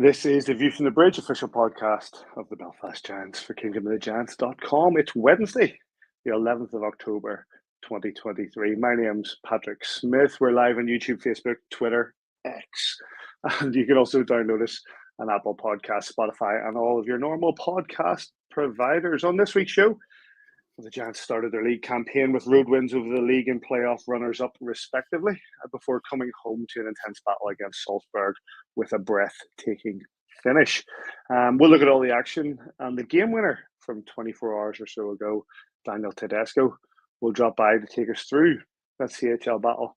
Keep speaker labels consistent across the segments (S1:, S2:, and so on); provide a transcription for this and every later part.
S1: This is the View from the Bridge official podcast of the Belfast Giants for kingdomofthegiants.com. It's Wednesday, the 11th of October, 2023. My name's Patrick Smith. We're live on YouTube, Facebook, Twitter, X. And you can also download us on Apple Podcasts, Spotify, and all of your normal podcast providers. On this week's show, the Giants started their league campaign with road wins over the league and playoff runners-up, respectively, before coming home to an intense battle against Salzburg with a breathtaking finish. We'll look at all the action, and the game winner from 24 hours or so ago, Daniel Tedesco, will drop by to take us through that CHL battle.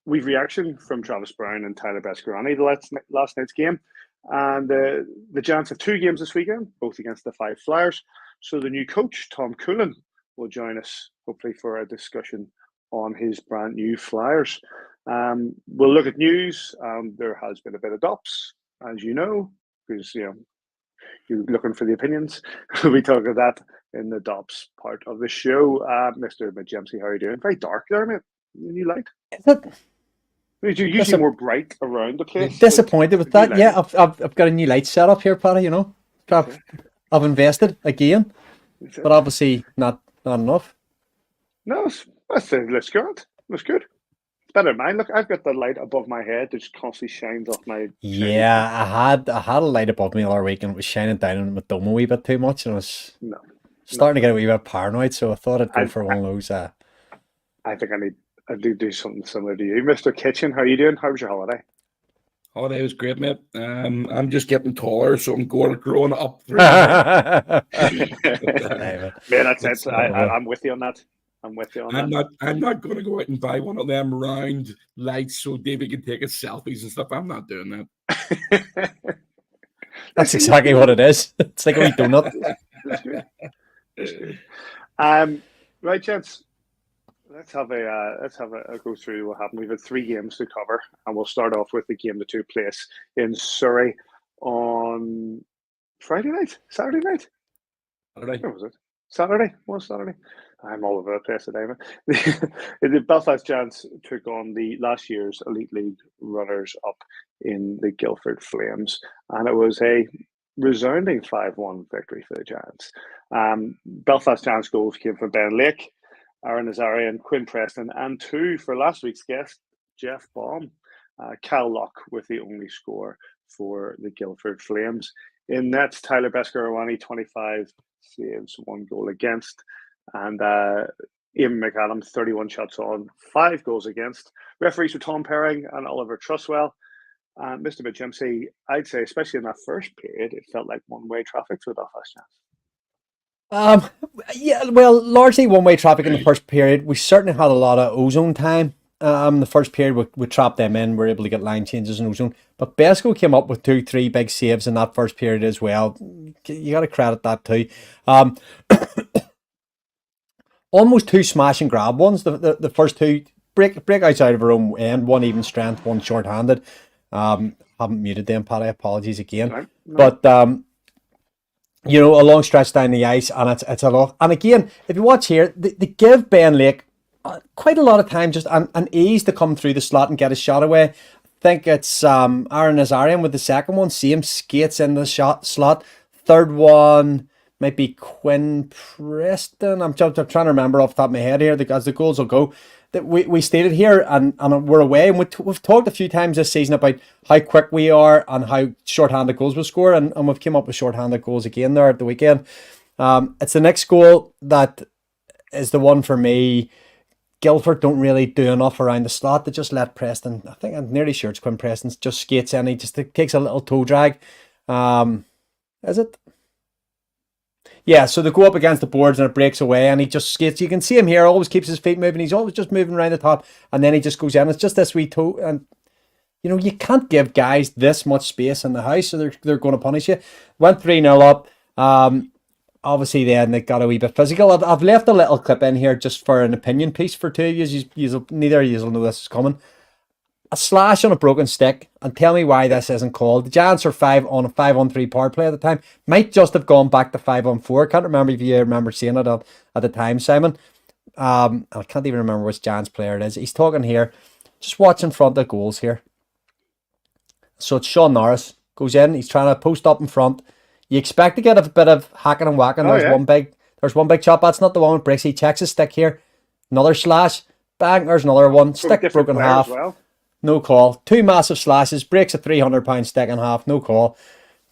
S1: We've reaction from Travis Brown and Tyler Beskorowany, the last night's game. And the Giants have two games this weekend, both against the Fife Flyers. So the new coach, Tom Coolen, will join us, hopefully, for a discussion on his brand new Flyers. We'll look at news. There has been a bit of dops, as you know, because you're looking for the opinions. We'll be talking about that in the dops part of the show. Mr. Majemsky, how are you doing? Very dark there, mate. New light.
S2: Is it?
S1: You're usually more bright around the place.
S2: Disappointed with that. Yeah, I've got a new light set up here, Paddy. You know, I've invested again, but obviously not enough.
S1: No, looks good. Looks good. It's better than mine. Look, I've got the light above my head that just constantly shines off my.
S2: Yeah, I had a light above me all week and it was shining down on my dome a wee bit too much, and I was starting to get a wee bit paranoid. So I thought I'd go for one of those.
S1: I think I do something similar to you, Mr. Kitchen. How are you doing? How was your holiday?
S3: Holiday was great, mate. I'm just getting taller, so I'm growing up. Man,
S1: that's it. I'm with you on that. I'm
S3: not going to go out and buy one of them round lights so Davy can take his selfies and stuff. I'm not doing
S2: that. That's exactly what it is. It's like a wee donut.
S1: Right, gents. Let's have a go through what happened. We've had three games to cover, and we'll start off with the game that took place in Surrey on Saturday night. Where was it? Saturday? Was Saturday? I'm all over the place today, man. The Belfast Giants took on the last year's Elite League runners-up in the Guildford Flames, and it was a resounding 5-1 victory for the Giants. Belfast Giants goals came from Ben Lake, Aaron Nazarian, Quinn Preston, and two for last week's guest, Jeff Baum. Cal Locke with the only score for the Guildford Flames. In nets, Tyler Beskorowany, 25 saves, 1 goal against. And Ian McAdam, 31 shots on, 5 goals against. Referees were Tom Perring and Oliver Truswell. Mr. Majemsky, I'd say, especially in that first period, it felt like one-way traffic for the Belfast Giants.
S2: Yeah, well, largely one-way traffic in the first period. We certainly had a lot of ozone time. The first period, we trapped them in. We were able to get line changes in ozone. But Besco came up with 2-3 big saves in that first period as well. You got to credit that too. Almost 2 smash and grab ones. The first 2 breakouts out of our own end. 1 even strength, 1 short-handed. Haven't muted them, Paddy. Apologies again. No. But a long stretch down the ice, and it's a lot. And again, if you watch here, they give Ben Lake quite a lot of time, just an ease to come through the slot and get a shot away. I think it's Aaron Nazarian with the second one. Same skates in the slot. Third one might be Quinn Preston. I'm trying to remember off the top of my head here as the goals will go. That we stated here and we're away, and we've talked a few times this season about how quick we are and how short-handed goals we score, and we've come up with short-handed goals again there at the weekend. It's the next goal that is the one for me. Guildford don't really do enough around the slot. They just let Preston, I think I'm nearly sure it's Quinn Preston, just skates in. He just takes a little toe drag. Is it? Yeah, so they go up against the boards and it breaks away and he just skates. You can see him here, always keeps his feet moving. He's always just moving around the top and then he just goes in. It's just this wee toe. And, you can't give guys this much space in the house, so they're going to punish you. Went 3-0 up. Obviously, then they got a wee bit physical. I've left a little clip in here just for an opinion piece for two of you. Neither of you will know this is coming. A slash on a broken stick, and tell me why this isn't called. The Giants are 5-on-3 power play at the time. Might just have gone back to 5-on-4. Can't remember if you remember seeing it at the time, Simon. I can't even remember which Giants player it is. He's talking here. Just watch in front of the goals here. So it's Sean Norris goes in. He's trying to post up in front. You expect to get a bit of hacking and whacking. There's one big chop. That's not the one with bricks. He checks his stick here. Another slash. Bang. There's another one. Stick broken half. Well. No call. 2 massive slashes. Breaks a 300-pound stick in half. No call.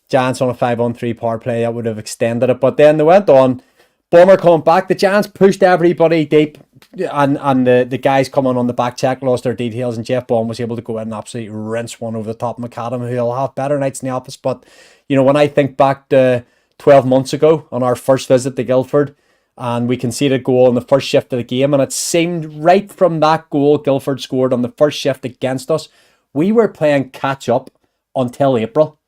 S2: Giants on a 5-on-3 power play. That would have extended it. But then they went on. Bomber coming back. The Giants pushed everybody deep. And the guys coming on the back check lost their details. And Jeff Baum was able to go in and absolutely rinse one over the top of McAdam, who'll have better nights in the office. But, when I think back to 12 months ago on our first visit to Guildford, and we conceded a goal in the first shift of the game, and it seemed right from that goal Guildford scored on the first shift against us, we were playing catch up until April,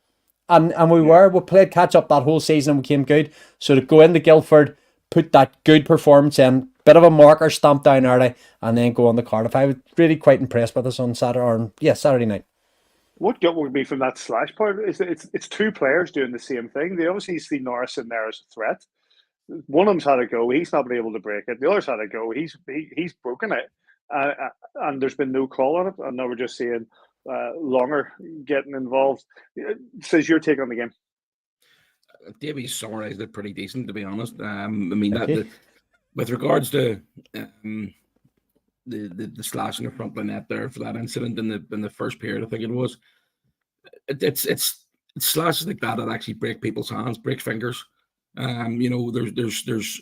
S2: and we played catch up that whole season and we came good. So to go into Guildford, put that good performance in, bit of a marker stamp down early, and then go on to Cardiff. I was really quite impressed with us on Saturday night.
S1: What gut would be from that slash part is that it's 2 players doing the same thing. They obviously see Norris in there as a threat. One of them's had a go. He's not been able to break it. The other's had a go. He's broken it, and there's been no call on it. And now we're just seeing Longer getting involved. Says your take on the game.
S3: Davey summarised it pretty decent, to be honest. With regards to the slash in the front of the net there for that incident in the first period, I think it was. It's slashes like that actually break people's hands, break fingers. There's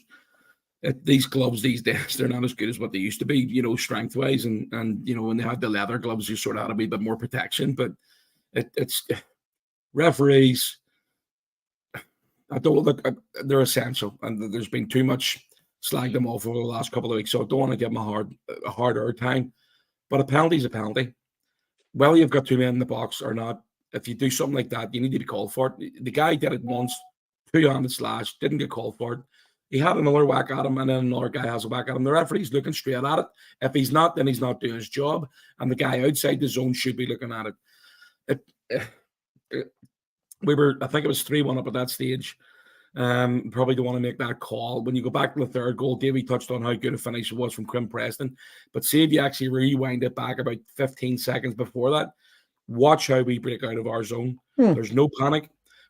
S3: these gloves these days, they're not as good as what they used to be, strength wise, and when they had the leather gloves, you sort of had a wee bit more protection. But it's referees, I don't look, they're essential, and there's been too much slag them off over the last couple of weeks, so I don't want to give them a harder time. But a penalty is a penalty, whether you've got 2 men in the box or not. If you do something like that, you need to be called for it. The guy did it once. 2-handed slash, didn't get called for it. He had another whack at him, and then another guy has a whack at him. The referee's looking straight at it. If he's not, then he's not doing his job, and the guy outside the zone should be looking at it. I think it was 3-1 up at that stage. Probably don't want to make that call. When you go back to the third goal, Davey touched on how good a finish it was from Quinn Preston. But see if you actually rewind it back about 15 seconds before that, watch how we break out of our zone. There's no panic.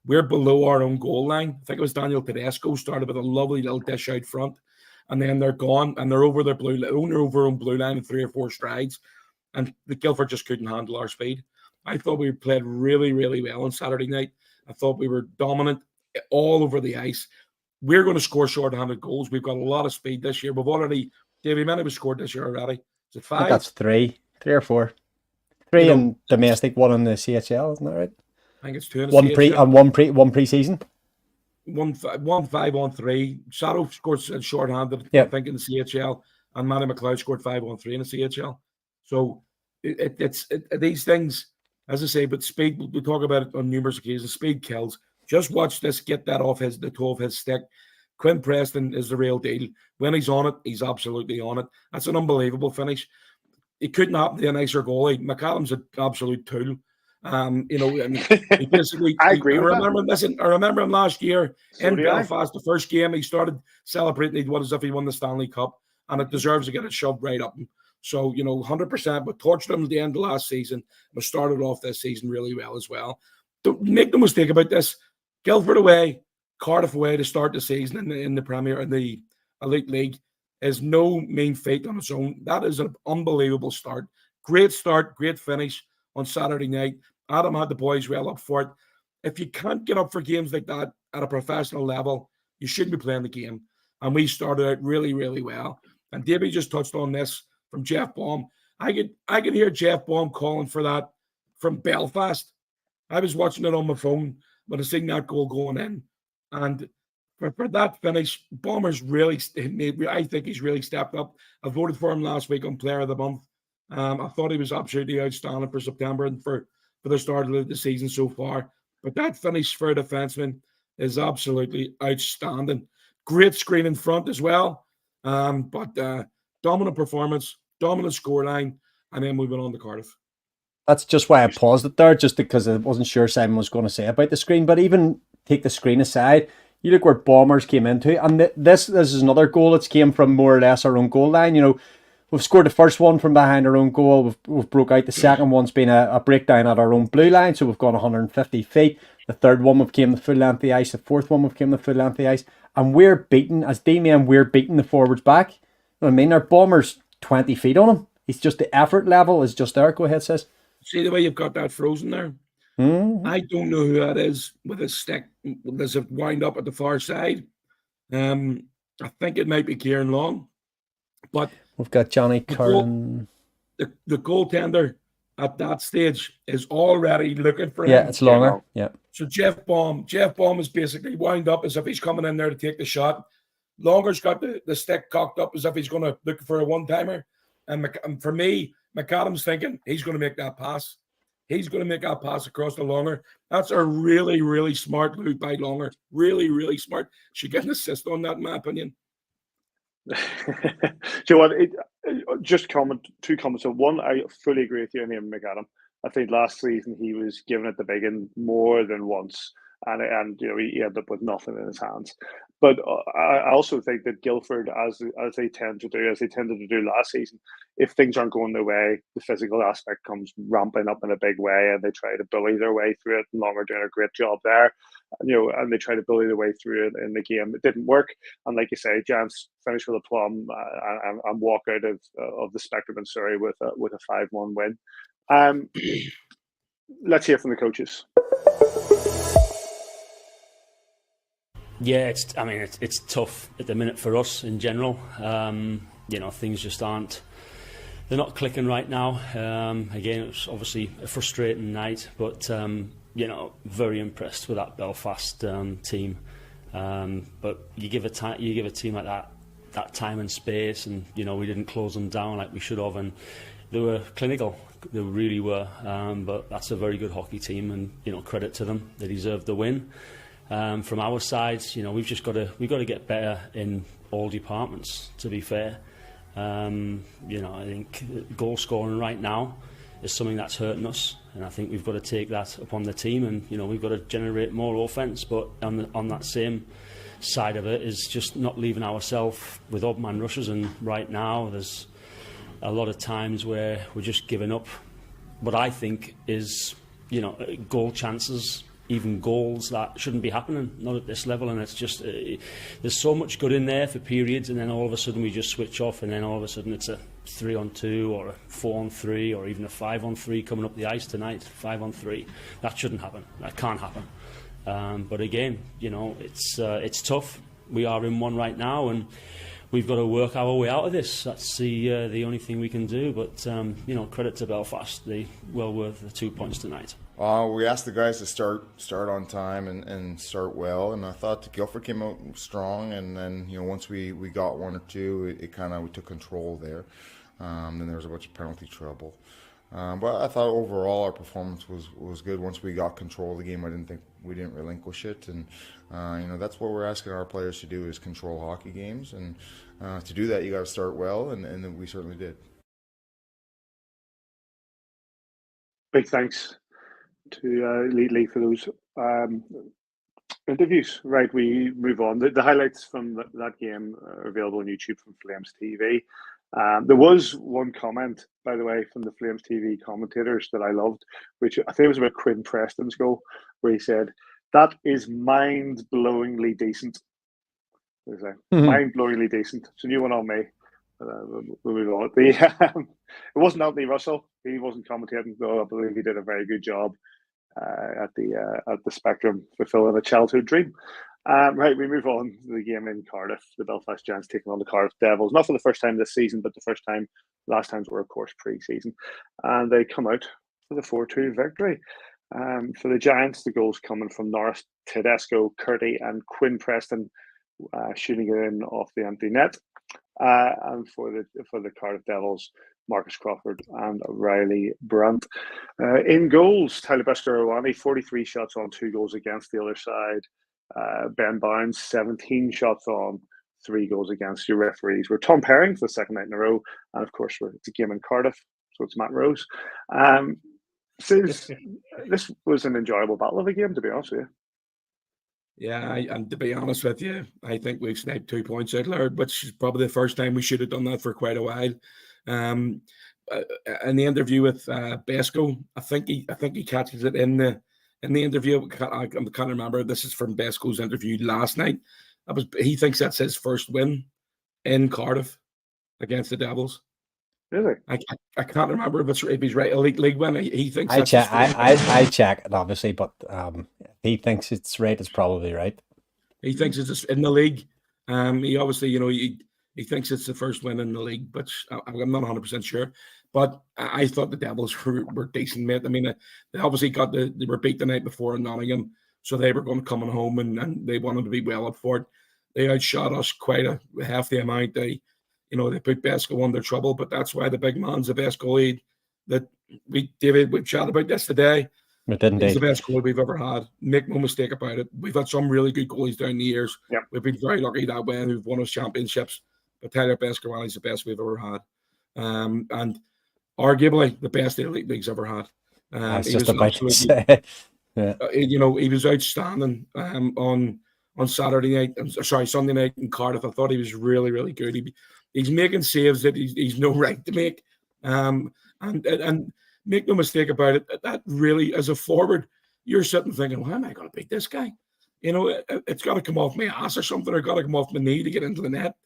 S3: We're below our own goal line. I think it was Daniel Tedesco started with a lovely little dish out front, and then they're gone, and they're over their own blue line in 3 or 4 strides, and the Guildford just couldn't handle our speed. I thought we played really, really well on Saturday night. I thought we were dominant all over the ice. We're going to score short-handed goals. We've got a lot of speed this year. We've already, Davey, many have scored this year already. Is it 5?
S2: I think that's 3 or 4. 3 in domestic, 1 in the CHL, isn't that right?
S3: I think it's 2 in the
S2: CHL. One pre-season.
S3: 1 5-on-3. Shadow scored short-handed, I think, in the CHL, and Manny McLeod scored 5-on-3 in the CHL. So it's these things, as I say, but speed, we talk about it on numerous occasions. Speed kills. Just watch this, get that off the toe of his stick. Quinn Preston is the real deal. When he's on it, he's absolutely on it. That's an unbelievable finish. It couldn't happen to a nicer goalie. McAdam's an absolute tool. He basically.
S1: I agree.
S3: I remember him last year in Belfast. The first game, he started celebrating as if he won the Stanley Cup, and it deserves to get it shoved right up him. So 100%. But tortured him at the end of last season. But started off this season really well as well. Don't make no mistake about this. Guildford away, Cardiff away to start the season in the Premier and the Elite League is no mean feat on its own. That is an unbelievable start. Great start, great finish on Saturday night. Adam had the boys well up for it. If you can't get up for games like that at a professional level, you shouldn't be playing the game. And we started out really, really well. And Davey just touched on this from Jeff Baum. I could hear Jeff Baum calling for that from Belfast. I was watching it on my phone when I seen that goal going in. And for that finish, Baumer's really, I think he's really stepped up. I voted for him last week on Player of the Month. I thought he was absolutely outstanding for September and for the start of the season so far. But that finish for a defenseman is absolutely outstanding. Great screen in front as well. But dominant performance, dominant scoreline, and then moving on to Cardiff.
S2: That's just why I paused it there, just because I wasn't sure Simon was going to say about the screen. But even take the screen aside, you look where Bombers came into, and this is another goal that's came from more or less our own goal line. we've scored the first one from behind our own goal. We've broke out. The second one's been a breakdown at our own blue line, so we've gone 150 feet. The third one we've came the full length of the ice. The fourth one we've came the full length of the ice. And we're beating, as D-men, we're beating the forwards back. You know what I mean? Our bomber's 20 feet on him. He's just, the effort level is just there. Go ahead, sis.
S3: See the way you've got that frozen there?
S2: Mm-hmm.
S3: I don't know who that is with his stick. Does it wind up at the far side? I think it might be Kieran Long. But
S2: we've got Johnny Curran.
S3: The goaltender at that stage is already looking for him.
S2: Yeah, it's longer. Yeah.
S3: So Jeff Baum is basically wound up as if he's coming in there to take the shot. Longer's got the stick cocked up as if he's going to look for a one-timer. And for me, McAdam's thinking he's going to make that pass. He's going to make that pass across the Longer. That's a really, really smart move by Longer. Really, really smart. Should get an assist on that, in my opinion.
S1: Do you know what? Two comments. So one, I fully agree with you on him, McAdam. I think last season he was given it the big one more than once, and you know he ended up with nothing in his hands. But I also think that Guildford, as they tended to do last season, if things aren't going their way, the physical aspect comes ramping up in a big way, and they try to bully their way through it. Longer doing a great job there, and they try to bully their way through it in the game. It didn't work, and like you say, Giants finished with a plum and walk out of the Spectrum in Surrey with a 5-1 win. Let's hear from the coaches.
S4: Yeah, it's tough at the minute for us in general. Things just they're not clicking right now. Again, it's obviously a frustrating night, but very impressed with that Belfast team. But you give a team like that time and space, and we didn't close them down like we should have, and they were clinical. They really were. But that's a very good hockey team, and credit to them. They deserve the win. From our side, we've got to get better in all departments. To be fair, I think goal scoring right now is something that's hurting us, and I think we've got to take that upon the team, and we've got to generate more offense. But on that same side of it is just not leaving ourselves with odd man rushes. And right now, there's a lot of times where we're just giving up what I think is goal chances. Even goals that shouldn't be happening, not at this level, and it's just there's so much good in there for periods, and then all of a sudden we just switch off, and then all of a sudden it's a 3-on-2 or a 4-on-3 or even a 5-on-3 coming up the ice tonight. 5-on-3, that shouldn't happen. That can't happen. But again, it's tough. We are in one right now, and we've got to work our way out of this. That's the only thing we can do. But credit to Belfast. They well worth the 2 points tonight.
S5: We asked the guys to start on time and start well, and I thought the Guildford came out strong, and then once we got one or two, we took control there. Then there was a bunch of penalty trouble, but I thought overall our performance was good. Once we got control of the game, I didn't think we didn't relinquish it, and that's what we're asking our players to do, is control hockey games, and to do that you got to start well, and we certainly did.
S1: Big thanks to Lee for those interviews. Right, we move on. The highlights from that game are available on YouTube from Flames TV. There was one comment, by the way, from the Flames TV commentators that I loved, which I think was about Quinn Preston's goal, where he said, "That is mind-blowingly decent." Mind-blowingly decent. It's a new one on me. We'll move on. It wasn't Anthony Russell. He wasn't commentating, though I believe he did a very good job at the Spectrum, fulfilling a childhood dream. Right, we move on to the game in Cardiff. The Belfast Giants taking on the Cardiff Devils, not for the first time this season, but the first time. Last times were, of course, pre-season, and they come out for the 4-2 victory. For the Giants, the goals coming from Norris, Tedesco, Curty, and Quinn Preston, shooting it in off the empty net. And for the Cardiff Devils, Marcus Crawford and Riley Brandt. In goals, Tyler Beskorowany, 43 shots on, 2 goals against the other side. Ben Bounds, 17 shots on, 3 goals against. Your referees were Tom Herring for the second night in a row, and of course it's a game in Cardiff, so it's Matt Rose. This was an enjoyable battle of a game, to be honest with you.
S3: Yeah, and to be honest with you, I think we've sniped 2 points out loud, which is probably the first time we should have done that for quite a while. In the interview with Besco, I think he catches it in the interview. I can't remember. This is from Besco's interview last night. He thinks that's his first win in Cardiff against the Devils.
S1: Really?
S3: I can't remember if he's right. A league win. He thinks
S2: I check it obviously, but he thinks it's right. It's probably right.
S3: He thinks it's in the league. He obviously, he thinks it's the first win in the league, but I'm not 100% sure. But I thought the Devils were decent, mate. I mean, they obviously they were beat the night before in Nottingham, so they were going to come home and they wanted to be well up for it. They outshot us quite half the amount. They put Besco under trouble, but that's why the big man's the best goalie that we chatted about this today.
S2: We didn't.
S3: He's the best goalie we've ever had. Make no mistake about it. We've had some really good goalies down the years.
S1: Yep.
S3: We've been very lucky that way, and we've won us championships. But Tyler Beskorowany is the best we've ever had, and arguably the best the elite league's ever had.
S2: That's just about to say. Yeah.
S3: He was outstanding on Sunday night in Cardiff. I thought he was really, really good. He's making saves that he's no right to make. And make no mistake about it, that really, as a forward, you're sitting thinking, well, how am I going to beat this guy? It's got to come off my ass or something, or got to come off my knee to get into the net.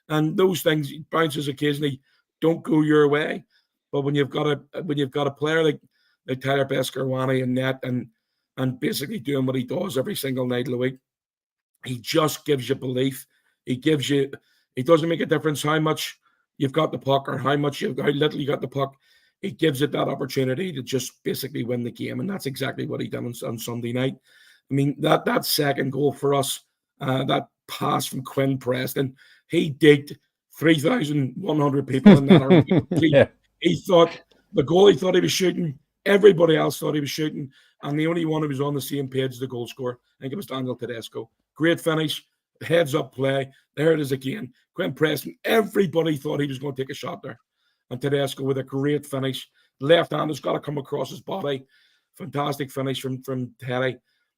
S3: And those things, bounces occasionally don't go your way. But when you've got a player like Tyler Beskorowany in net and basically doing what he does every single night of the week, he just gives you belief. It doesn't make a difference how much you've got the puck or how little you got the puck. It gives it that opportunity to just basically win the game, and that's exactly what he did on Sunday night. I mean, that second goal for us, that pass from Quinn Preston, he digged 3,100 people in that arena.
S2: Yeah.
S3: He thought the goalie thought he was shooting. Everybody else thought he was shooting, and the only one who was on the same page is the goal scorer. I think it was Daniel Tedesco. Great finish, heads up play. There it is again. Quinn Preston. Everybody thought he was going to take a shot there, and Tedesco with a great finish. Left hand has got to come across his body. Fantastic finish from Teddy.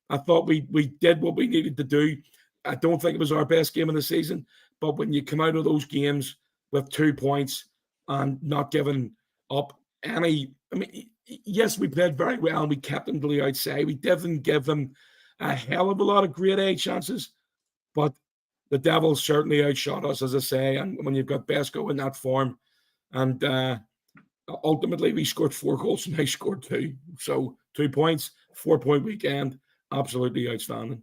S3: I thought we did what we needed to do. I don't think it was our best game of the season, but when you come out of those games with 2 points and not giving up any, I mean, yes, we played very well and we kept them to the outside. We didn't give them a hell of a lot of grade A chances, but the Devils certainly outshot us, as I say. And when you've got Besco in that form, and ultimately we scored 4 goals and they scored 2. So 2 points, 4-point weekend, absolutely outstanding.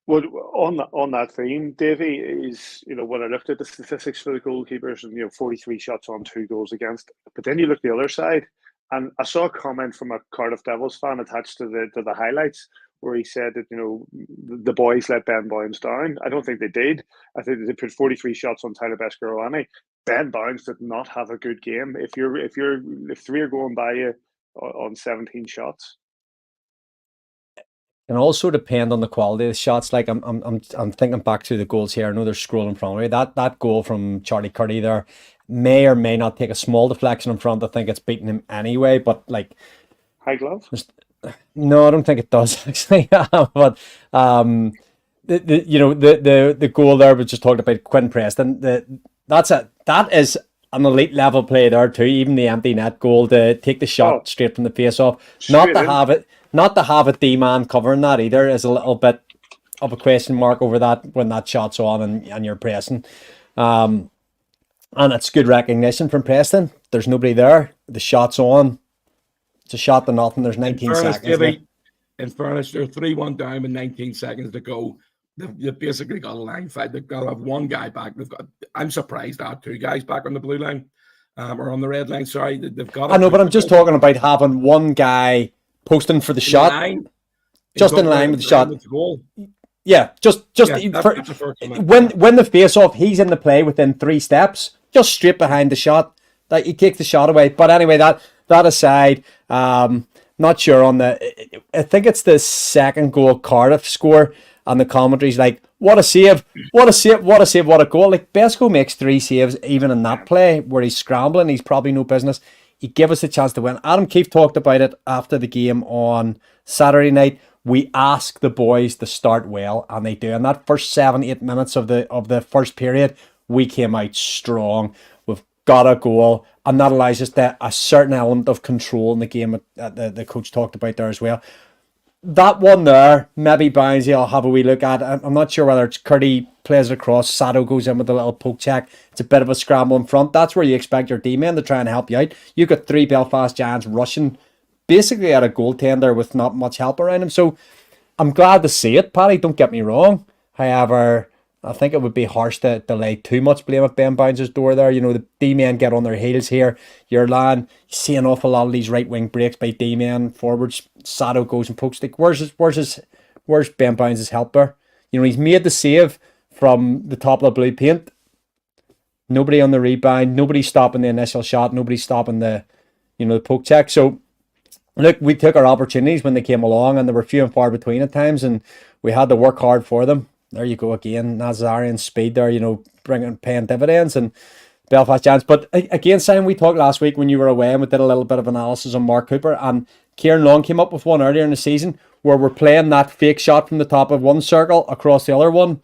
S1: Well, on that theme, Davy, is, when I looked at the statistics for the goalkeepers, and 43 shots on, 2 goals against, but then you look the other side, and I saw a comment from a Cardiff Devils fan attached to the highlights where he said that the boys let Ben Boynes down. I don't think they did. I think they put 43 shots on Tyler Beskorowany. Ben Boynes did not have a good game. If 3 are going by you on 17 shots.
S2: Can also depend on the quality of the shots. Like I'm thinking back to the goals here. I know they're scrolling in front of me. That goal from Charlie Curdy there may or may not take a small deflection in front. I think it's beating him anyway. But like
S1: high glove.
S2: No, I don't think it does actually. But the goal there we just talked about, Quinn Preston. That is an elite level play there too. Even the empty net goal to take the shot straight from the face off. Not to have a D-man covering that either is a little bit of a question mark over that when that shot's on and you're pressing. And it's good recognition from Preston. There's nobody there. The shot's on. It's a shot to nothing. There's 19 seconds.
S3: In fairness, they're 3-1 down with 19 seconds to go. They've basically got a line fight. They've got to have one guy back. I'm surprised to have 2 guys back on the blue line or on the red line. Sorry, they've got.
S2: I know, but I'm just talking about having one guy posting for the shot, just in line with the shot. Yeah, when the face off, he's in the play within 3 steps, just straight behind the shot. That he takes the shot away. But anyway, that aside, not sure on the. I think it's the second goal Cardiff score, and the commentary's like, "What a save! What a save! What a save! What a goal!" Like Besco makes 3 saves even in that play where he's scrambling. He's probably no business. He gave us a chance to win. Adam Keefe talked about it after the game on Saturday night. We ask the boys to start well, and they do. In that first 7-8 minutes of the first period, we came out strong. got a goal, and that allows us a certain element of control in the game that the coach talked about there as well. That one there, maybe Barnsley I'll have a wee look at. I'm not sure whether it's Curdy plays it across, Sato goes in with a little poke check. It's a bit of a scramble in front. That's where you expect your D-men to try and help you out. You've got 3 Belfast Giants rushing basically at a goaltender with not much help around him. So I'm glad to see it, Paddy, don't get me wrong. However, I think it would be harsh to lay too much blame at Ben Bounce's door there. You know, the D-men get on their heels here. You're lying. You see an awful lot of these right-wing breaks by D-men forwards. Sato goes and pokes stick. Where's Ben Bounce's helper? You know, he's made the save from the top of the blue paint. Nobody on the rebound. Nobody stopping the initial shot. Nobody stopping the poke check. So, look, we took our opportunities when they came along, and they were few and far between at times, and we had to work hard for them. There you go again, Nazarian speed there, paying dividends, and Belfast Giants. But again, Simon, we talked last week when you were away, and we did a little bit of analysis on Mark Cooper, and Kieran Long came up with one earlier in the season where we're playing that fake shot from the top of one circle across the other one.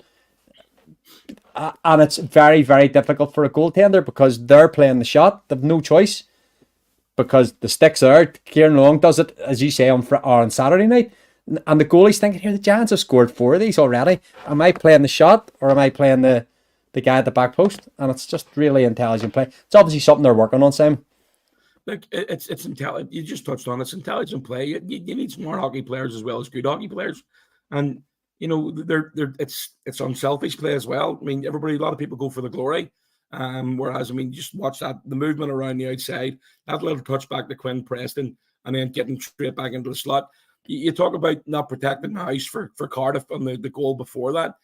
S2: And it's very, very difficult for a goaltender because they're playing the shot. They've no choice because the stick's there. Kieran Long does it, as you say, on Saturday night. And the goalie's thinking, here, the Giants have scored 4 of these already. Am I playing the shot or am I playing the guy at the back post? And it's just really intelligent play. It's obviously something they're working on, Sam.
S3: Look, it's intelligent. You just touched on it. It's intelligent play. You need smart hockey players as well as good hockey players. And, it's unselfish play as well. I mean, a lot of people go for the glory. Whereas, just watch the movement around the outside, that little touch back to Quinn Preston, and then getting straight back into the slot. You talk about not protecting the house for Cardiff on the goal before that.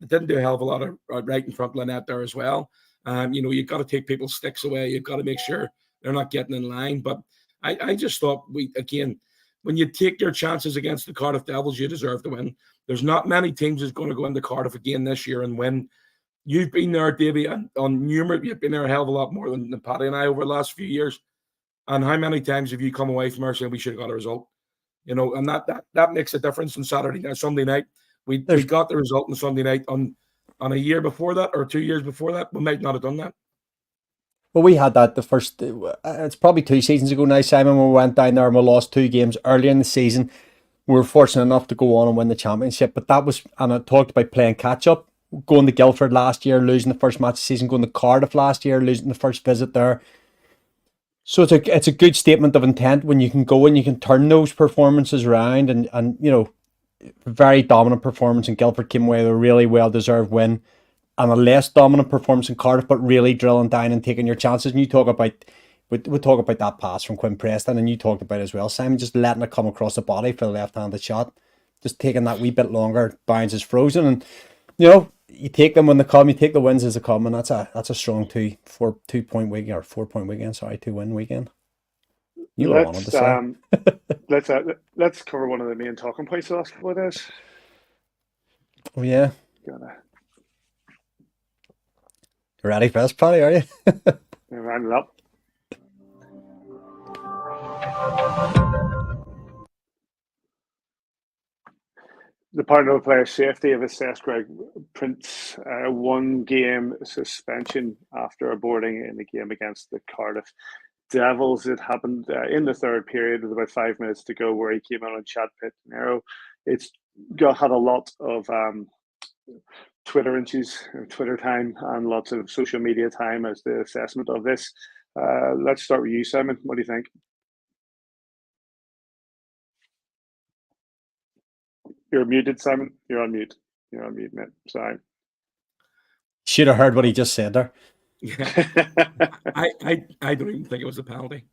S3: It didn't do a hell of a lot of right in front of Lynette there as well. You've got to take people's sticks away. You've got to make sure they're not getting in line. But I just thought when you take your chances against the Cardiff Devils, you deserve to win. There's not many teams that's going to go into Cardiff again this year and win. You've been there, Davy, on numerous. You've been there a hell of a lot more than Paddy and I over the last few years. And how many times have you come away from there saying we should have got a result? And that makes a difference on Sunday night. We got the result on Sunday night. On a year before that or 2 years before that, we might not have done that.
S2: Well, we had that the first, it's probably 2 seasons ago now, Simon, when we went down there and we lost 2 games earlier in the season. We were fortunate enough to go on and win the championship, but that was, and I talked about playing catch-up, going to Guildford last year, losing the first match of the season, going to Cardiff last year, losing the first visit there. So it's a good statement of intent when you can go and you can turn those performances around, and very dominant performance in Guildford came away with a really well-deserved win, and a less dominant performance in Cardiff, but really drilling down and taking your chances. And you talk about, we talk about that pass from Quinn Preston, and you talked about it as well, Simon, just letting it come across the body for the left-handed shot, just taking that wee bit longer. Bounds is frozen, and you take them when they come, you take the wins as they come, and that's a strong 2-point weekend, or 4-point weekend, 2-win weekend. You were wanted to say.
S1: Let's cover one of the main talking points the last couple of days.
S2: Oh yeah. You ready for this, Paddy, are you?
S1: Round it up. The Department of Player Safety have assessed Greg Prince 1-game suspension after aborting in the game against the Cardiff Devils. It happened in the third period with about 5 minutes to go, where he came out on Chad Pitnero. It's had a lot of Twitter inches, Twitter time, and lots of social media time as the assessment of this. Let's start with you, Simon. What do you think? You're muted, Simon. You're on mute. You're on mute, mate. Sorry.
S2: Should have heard what he just said there.
S3: Yeah. I don't even think it was a penalty.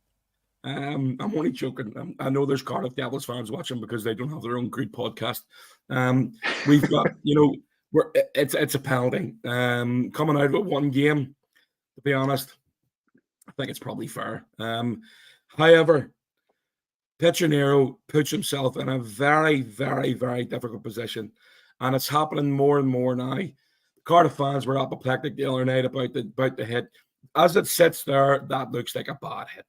S3: I'm only joking. I know there's Cardiff Devils fans watching because they don't have their own good podcast. We've got, it's a penalty. Coming out of 1 game, to be honest, I think it's probably fair. However, Pitnero puts himself in a very, very, very difficult position, and it's happening more and more now. Cardiff fans were apoplectic the other night about the hit. As it sits there, that looks like a bad hit.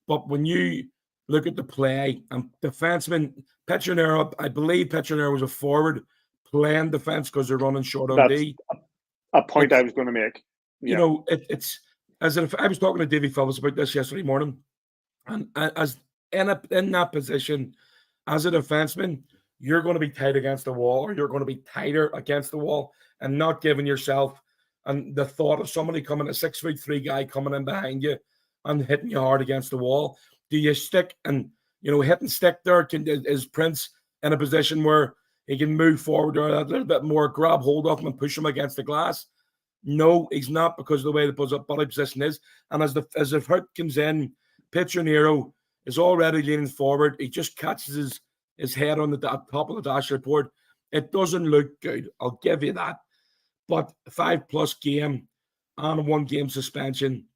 S3: But when you look at the play, and defenseman Pitnero, I believe Pitnero was a forward playing defense because they're running short on D.
S1: A point I was going to make.
S3: Yeah. I was talking to Davy Phillips about this yesterday morning, and as in that position, as a defenseman, you're going to be tight against the wall, or you're going to be tighter against the wall, and not giving yourself and the thought of somebody coming, a 6'3" guy coming in behind you and hitting you hard against the wall. Do you stick and hit and stick there? Is Prince in a position where he can move forward or a little bit more, grab hold of him and push him against the glass? No, he's not, because of the way the body position is. And as the hurt comes in, Petronero is already leaning forward. He just catches his head on the top of the dashboard. It doesn't look good. I'll give you that. But 5+ game and a 1-game suspension,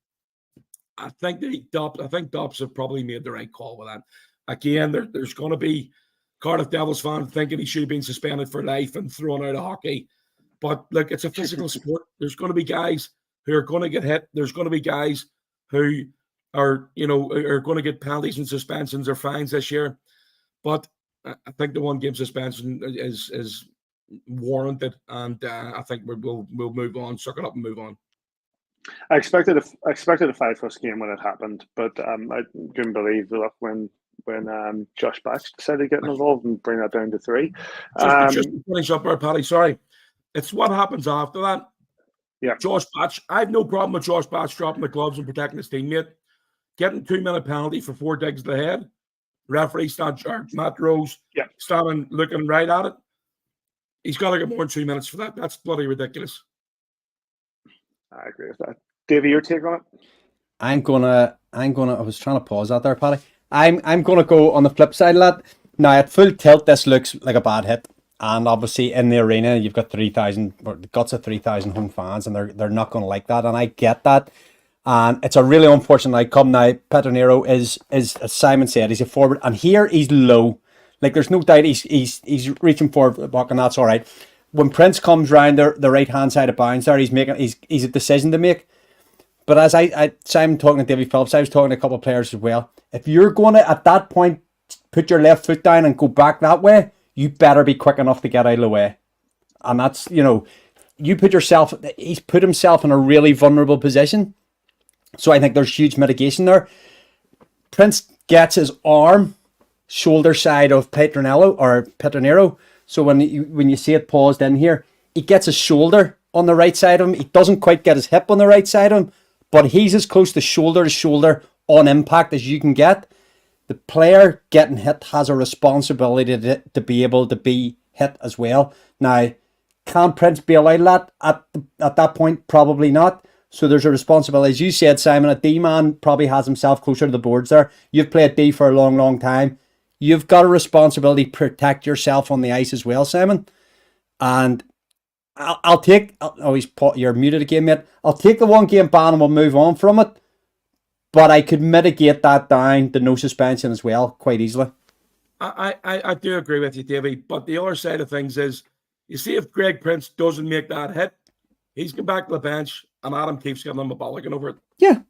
S3: I think Dops have probably made the right call with that. Again, there's going to be Cardiff Devils fans thinking he should have been suspended for life and thrown out of hockey. But look, it's a physical sport. There's going to be guys who are going to get hit. There's going to be guys who are going to get penalties and suspensions or fines this year. But I think the 1-game suspension is warranted, and I think we'll move on, suck it up and move on.
S1: I expected a 5+ game when it happened, but I couldn't believe when Josh Batch decided to get involved and bring that down to 3.
S3: Just to finish up our Paddy, sorry. It's what happens after that.
S1: Yeah.
S3: Josh Batch, I have no problem with Josh Batch dropping the gloves and protecting his teammate. Getting 2-minute penalty for 4 digs to the head. Referee Matt Rose standing looking right at it. He's got to get more than 2 minutes for that. That's bloody ridiculous.
S1: I agree with that. Davey, your take on it?
S2: I'm gonna. I was trying to pause that there, Paddy. I'm gonna go on the flip side of that. Now at full tilt, this looks like a bad hit, and obviously in the arena you've got 3,000 or the guts of 3,000 home fans, and they're not gonna like that, and I get that. And it's a really unfortunate outcome. Now Petronero is, as Simon said, he's a forward, and here he's low. Like there's no doubt he's reaching for the puck, and that's all right. When Prince comes round the right hand side of bounds there, he's a decision to make. But as Simon talking to Davy Phillips, I was talking to a couple of players as well. If you're going to at that point put your left foot down and go back that way, you better be quick enough to get out of the way. And that's he's put himself in a really vulnerable position. So I think there's huge mitigation there. Prince gets his arm shoulder side of Petronero. So when you see it paused in here, he gets his shoulder on the right side of him. He doesn't quite get his hip on the right side of him, but he's as close to shoulder on impact as you can get. The player getting hit has a responsibility to be able to be hit as well. Now, can Prince be allowed that at that point? Probably not. So there's a responsibility. As you said, Simon, a D-man probably has himself closer to the boards there. You've played D for a long, long time. You've got a responsibility to protect yourself on the ice as well, Simon. And I'll take... Oh, you're muted again, mate. I'll take the 1-game ban and we'll move on from it. But I could mitigate that down to no suspension as well, quite easily.
S3: I do agree with you, Davey. But the other side of things is, you see, if Greg Prince doesn't make that hit, he's come back to the bench and Adam keeps giving him a bollock over it.
S2: Yeah.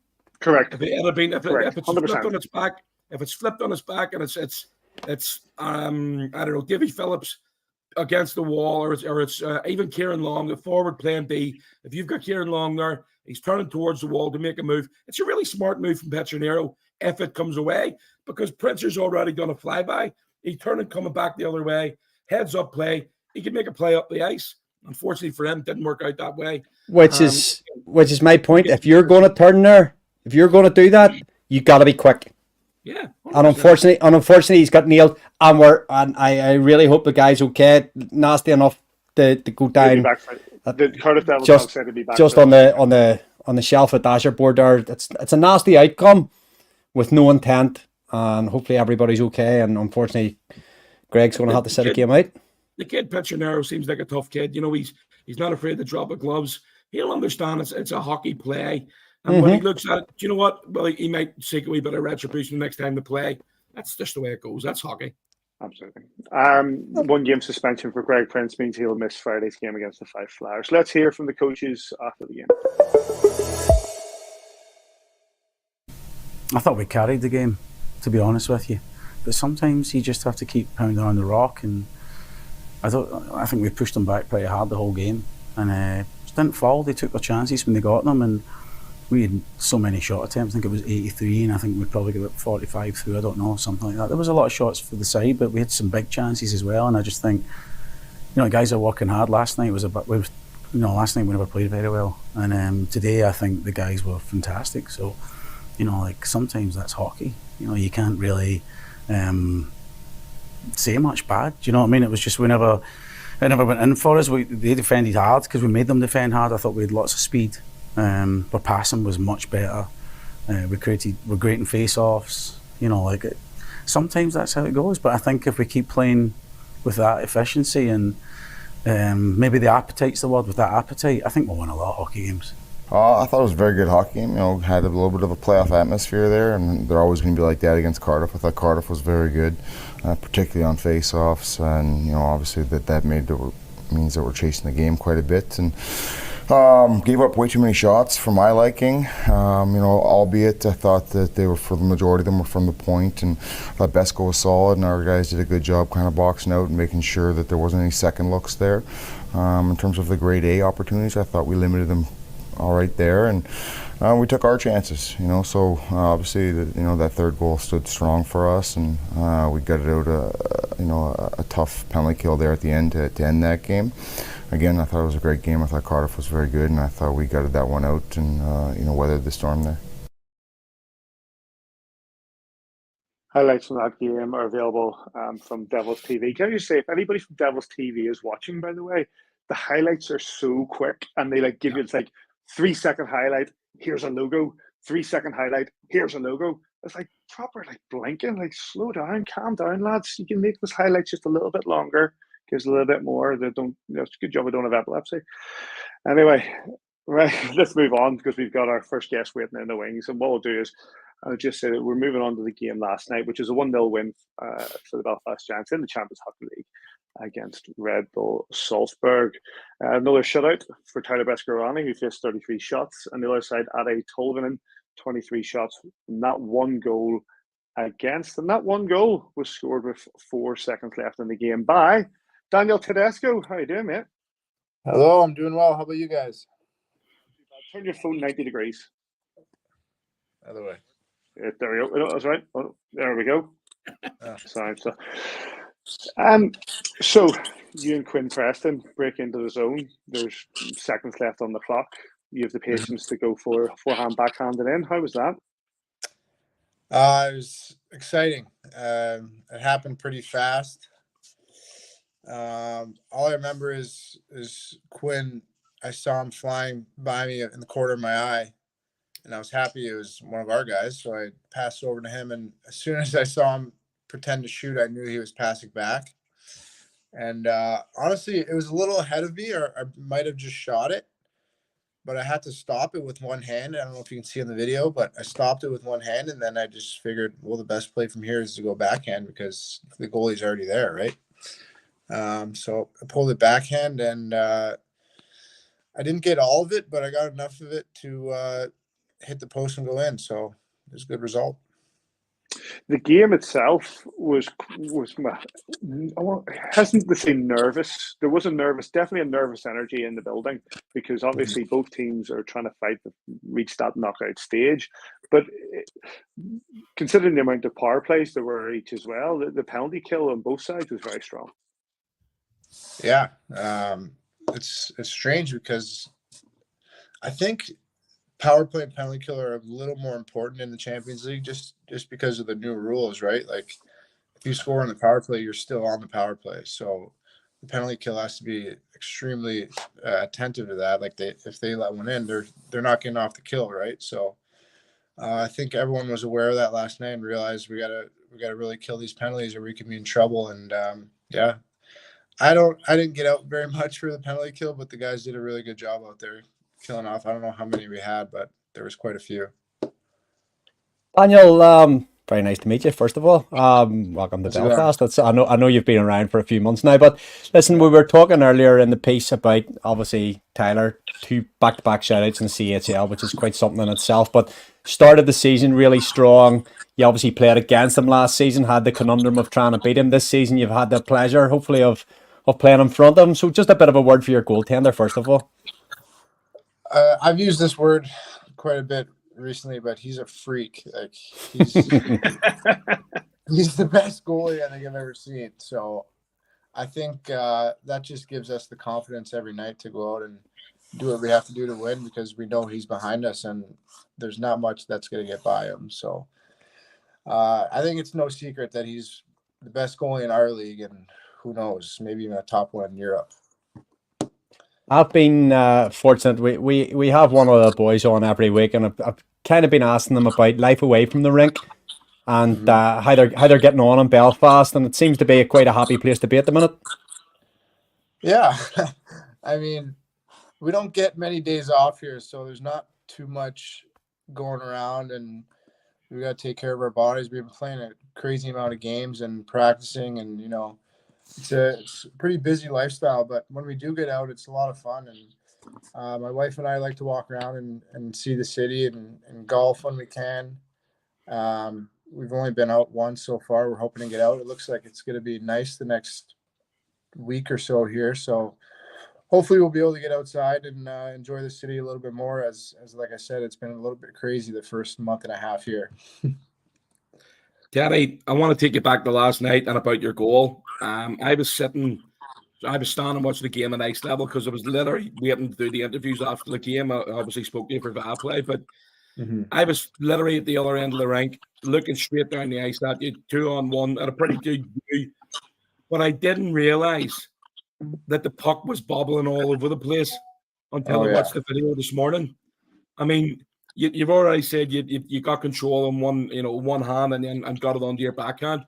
S1: Correct.
S3: If it's
S1: 100%.
S3: flipped on its back, and it's I don't know, Davy Phillips against the wall, or it's even Kieran Long, the forward playing D. If you've got Kieran Long there, he's turning towards the wall to make a move. It's a really smart move from Petronero if it comes away, because Princer's already done a flyby. He turned and coming back the other way, heads up play. He can make a play up the ice. Unfortunately for him, it didn't work out that way.
S2: Which is my point. If you're going to turn there, if you're going to do that, you got to be quick.
S3: Yeah. 100%.
S2: And unfortunately, he's got nailed. And I really hope the guy's okay. Nasty enough to go down.
S1: The Cardiff Devils have said to be back.
S2: Just on the shelf at dashboard there. It's a nasty outcome with no intent, and hopefully everybody's okay. And unfortunately, Greg's going to have to sit a game out.
S3: The kid Petronero seems like a tough kid. You know, he's not afraid to drop the gloves. He'll understand it's a hockey play. And when he looks at it, do you know what? Well, he might seek a wee bit of retribution the next time to play. That's just the way it goes. That's hockey.
S1: Absolutely. 1-game suspension for Greg Prince means he'll miss Friday's game against the Fife Flyers. Let's hear from the coaches after the game.
S6: I thought we carried the game, to be honest with you. But sometimes you just have to keep pounding on the rock, and I think we pushed them back pretty hard the whole game, and just didn't fall. They took their chances when they got them, and we had so many shot attempts. I think it was 83, and I think we probably got 45 through. I don't know, something like that. There was a lot of shots for the side, but we had some big chances as well. And I just think, the guys are working hard. Last night last night we never played very well, and today I think the guys were fantastic. So, sometimes that's hockey. You can't really say much bad. Do you know what I mean? It was just it never went in for us. They defended hard because we made them defend hard. I thought we had lots of speed. Our passing was much better. We're great in face-offs. Sometimes that's how it goes. But I think if we keep playing with that efficiency and maybe the appetite's the word, with that appetite, I think we'll win a lot of hockey games.
S5: I thought it was a very good hockey game. Had a little bit of a playoff atmosphere there, and they're always going to be like that against Cardiff. I thought Cardiff was very good, particularly on face-offs, and obviously that means that we're chasing the game quite a bit, and gave up way too many shots for my liking. Albeit I thought that they were, for the majority of them, were from the point, and I thought Besco was solid, and our guys did a good job kind of boxing out and making sure that there wasn't any second looks there. In terms of the grade A opportunities, I thought we limited them all right there, and we took our chances. So obviously that third goal stood strong for us, and we gutted out a tough penalty kill there at the end to end that game. Again, I thought it was a great game. I thought Cardiff was very good, and I thought we gutted that one out and weathered the storm there.
S1: Highlights from that game are available from Devils TV. Can I just say, if anybody from Devils TV is watching, by the way, the highlights are so quick, and they give you, it's 3-second highlight, here's a logo, 3-second highlight, here's a logo. It's proper blinking, slow down, calm down, lads. You can make this highlight just a little bit longer, gives a little bit more. They don't, it's a good job I don't have epilepsy. Anyway, right, let's move on, because we've got our first guest waiting in the wings. And what we'll do is, I'll just say that we're moving on to the game last night, which is a 1-0 win for the Belfast Giants in the Champions Hockey League against Red Bull Salzburg. Another shutout for Tyler Beskorowany, who faced 33 shots. On the other side, Ade Tolvanen, 23 shots, and that one goal against. And that one goal was scored with 4 seconds left in the game by Daniel Tedesco. How you doing, mate?
S7: Hello, I'm doing well. How about you guys?
S1: Turn your phone 90 degrees.
S7: Other way.
S1: There we go. That's right. Oh, there we go. Sorry. So you and Quinn Preston break into the zone. There's seconds left on the clock. You have the patience to go for forehand, backhanded in. How was that?
S7: It was exciting. It happened pretty fast. All I remember is Quinn. I saw him flying by me in the corner of my eye, and I was happy it was one of our guys. So I passed over to him, and as soon as I saw him pretend to shoot, I knew he was passing back. And honestly, it was a little ahead of me, or I might have just shot it, but I had to stop it with one hand. I don't know if you can see in the video, but I stopped it with one hand, and then I just figured, well, the best play from here is to go backhand because the goalie's already there, right? So I pulled it backhand, and I didn't get all of it, but I got enough of it to hit the post and go in. So it was a good result.
S1: The game itself hasn't the same nervous. There was definitely a nervous energy in the building, because obviously both teams are trying to fight to reach that knockout stage. But considering the amount of power plays there were each as well, the penalty kill on both sides was very strong.
S7: Yeah, it's strange because I think power play and penalty kill are a little more important in the Champions League just because of the new rules, right? If you score on the power play, you're still on the power play. So the penalty kill has to be extremely attentive to that. If they let one in, they're not getting off the kill, right? So I think everyone was aware of that last night and realized we gotta really kill these penalties or we can be in trouble. And yeah, I didn't get out very much for the penalty kill, but the guys did a really good job out there killing off. I don't know how many we had, but there was quite a few.
S2: Daniel, very nice to meet you, first of all. Welcome to Belfast. I know you've been around for a few months now, but listen, we were talking earlier in the piece about, obviously, Tyler, 2 back-to-back shoutouts in the CHL, which is quite something in itself, but started the season really strong. You obviously played against him last season, had the conundrum of trying to beat him. This season you've had the pleasure, hopefully, of playing in front of him. So just a bit of a word for your goaltender, first of all.
S7: I've used this word quite a bit recently, but he's a freak. Like he's he's the best goalie I think I've ever seen. So I think that just gives us the confidence every night to go out and do what we have to do to win, because we know he's behind us and there's not much that's going to get by him. So I think it's no secret that he's the best goalie in our league, and who knows, maybe even a top one in Europe.
S2: I've been fortunate. We have one of the boys on every week, and I've kind of been asking them about life away from the rink and how they're getting on in Belfast, and it seems to be quite a happy place to be at the minute.
S7: Yeah, I mean, we don't get many days off here, so there's not too much going around, and we got to take care of our bodies. We've been playing a crazy amount of games and practicing, and it's a pretty busy lifestyle. But when we do get out, it's a lot of fun. And my wife and I like to walk around and see the city and golf when we can. We've only been out once so far. We're hoping to get out. It looks like it's going to be nice the next week or so here. So hopefully we'll be able to get outside and enjoy the city a little bit more. As like I said, it's been a little bit crazy the first month and a half here.
S3: Teddy, I want to take you back to last night and about your goal. I was standing watching the game at ice level because I was literally waiting to do the interviews after the game. I obviously spoke to you for VAPlay, but I was literally at the other end of the rink, looking straight down the ice at you, 2-on-1 at a pretty good view. But I didn't realize that the puck was bobbling all over the place until I watched the video this morning. I mean, you've already said you got control on one hand and got it onto your backhand.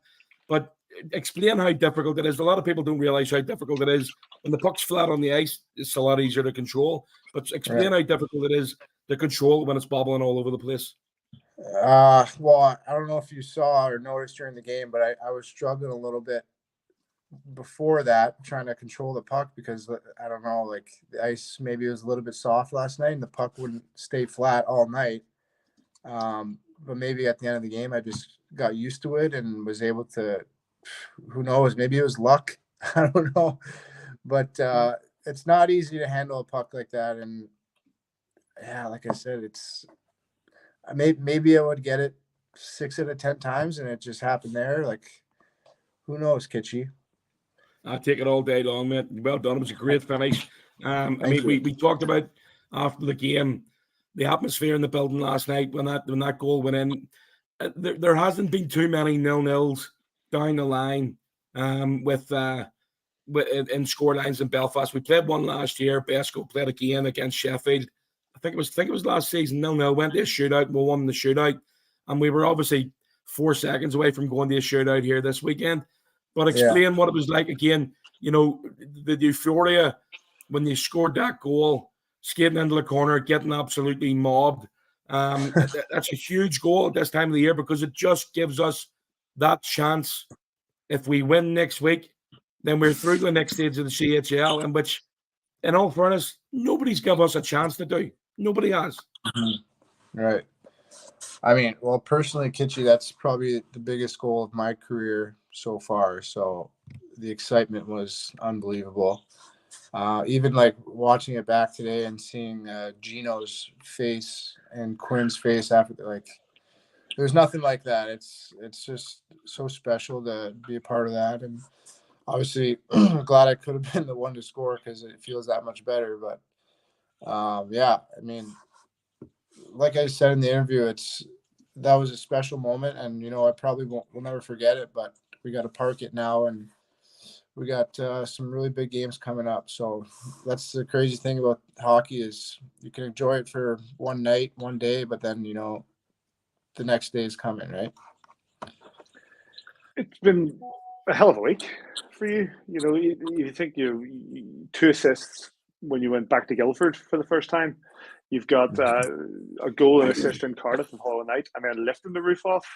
S3: But explain how difficult it is. A lot of people don't realize how difficult it is. When the puck's flat on the ice, it's a lot easier to control. But explain how difficult it is to control when it's bobbling all over the place.
S7: Well, I don't know if you saw or noticed during the game, but I was struggling a little bit before that, trying to control the puck, because I don't know, like the ice maybe was a little bit soft last night and the puck wouldn't stay flat all night. But maybe at the end of the game, I just got used to it and was able to, who knows, maybe it was luck. I don't know. But it's not easy to handle a puck like that. And yeah, like I said, maybe I would get it 6 out of 10 times and it just happened there. Like, who knows, Kitschy?
S3: I'll take it all day long, mate. Well done. It was a great finish. We talked about after the game the atmosphere in the building last night when that goal went in. There hasn't been too many 0-0s down the line with in score lines in Belfast. We played one last year. Besco played again against Sheffield. I think it was last season. 0-0 went to a shootout. We won the shootout, and we were obviously 4 seconds away from going to a shootout here this weekend. But explain what it was like again. The euphoria when you scored that goal, skating into the corner, getting absolutely mobbed. That's a huge goal at this time of the year because it just gives us that chance. If we win next week, then we're through to the next stage of the CHL, in which, in all fairness, nobody's given us a chance to do. Nobody has.
S7: Right. I mean, well, personally, Kitschy, that's probably the biggest goal of my career so far. So the excitement was unbelievable. Even like watching it back today and seeing Gino's face and Quinn's face after, like, there's nothing like that. It's just so special to be a part of that. And obviously glad I could have been the one to score because it feels that much better. But I mean, like I said in the interview, that was a special moment, and I probably will never forget it. But we got to park it now, and we got some really big games coming up. So that's the crazy thing about hockey is you can enjoy it for one night, one day, but then the next day is coming, right?
S1: It's been a hell of a week for you. You think you 2 assists when you went back to Guildford for the first time. You've got a goal and assist in Cardiff and Hollow Night, and then lifting the roof off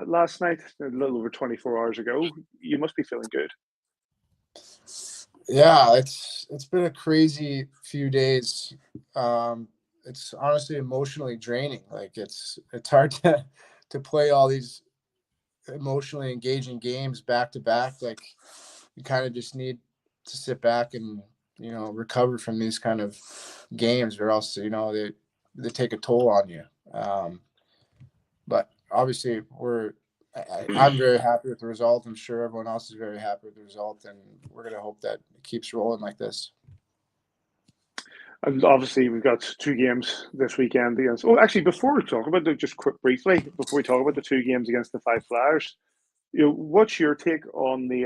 S1: last night, a little over 24 hours ago. You must be feeling good.
S7: Yeah, it's been a crazy few days. It's honestly emotionally draining. Like it's hard to play all these emotionally engaging games back to back. Like you kind of just need to sit back and recover from these kind of games, or else they take a toll on you. But obviously I'm very happy with the result. I'm sure everyone else is very happy with the result, and we're going to hope that it keeps rolling like this.
S1: And obviously, we've got 2 games this weekend against. Oh, actually, before we talk about it, just quick, briefly, before we talk about the 2 games against the Fife Flyers, what's your take on the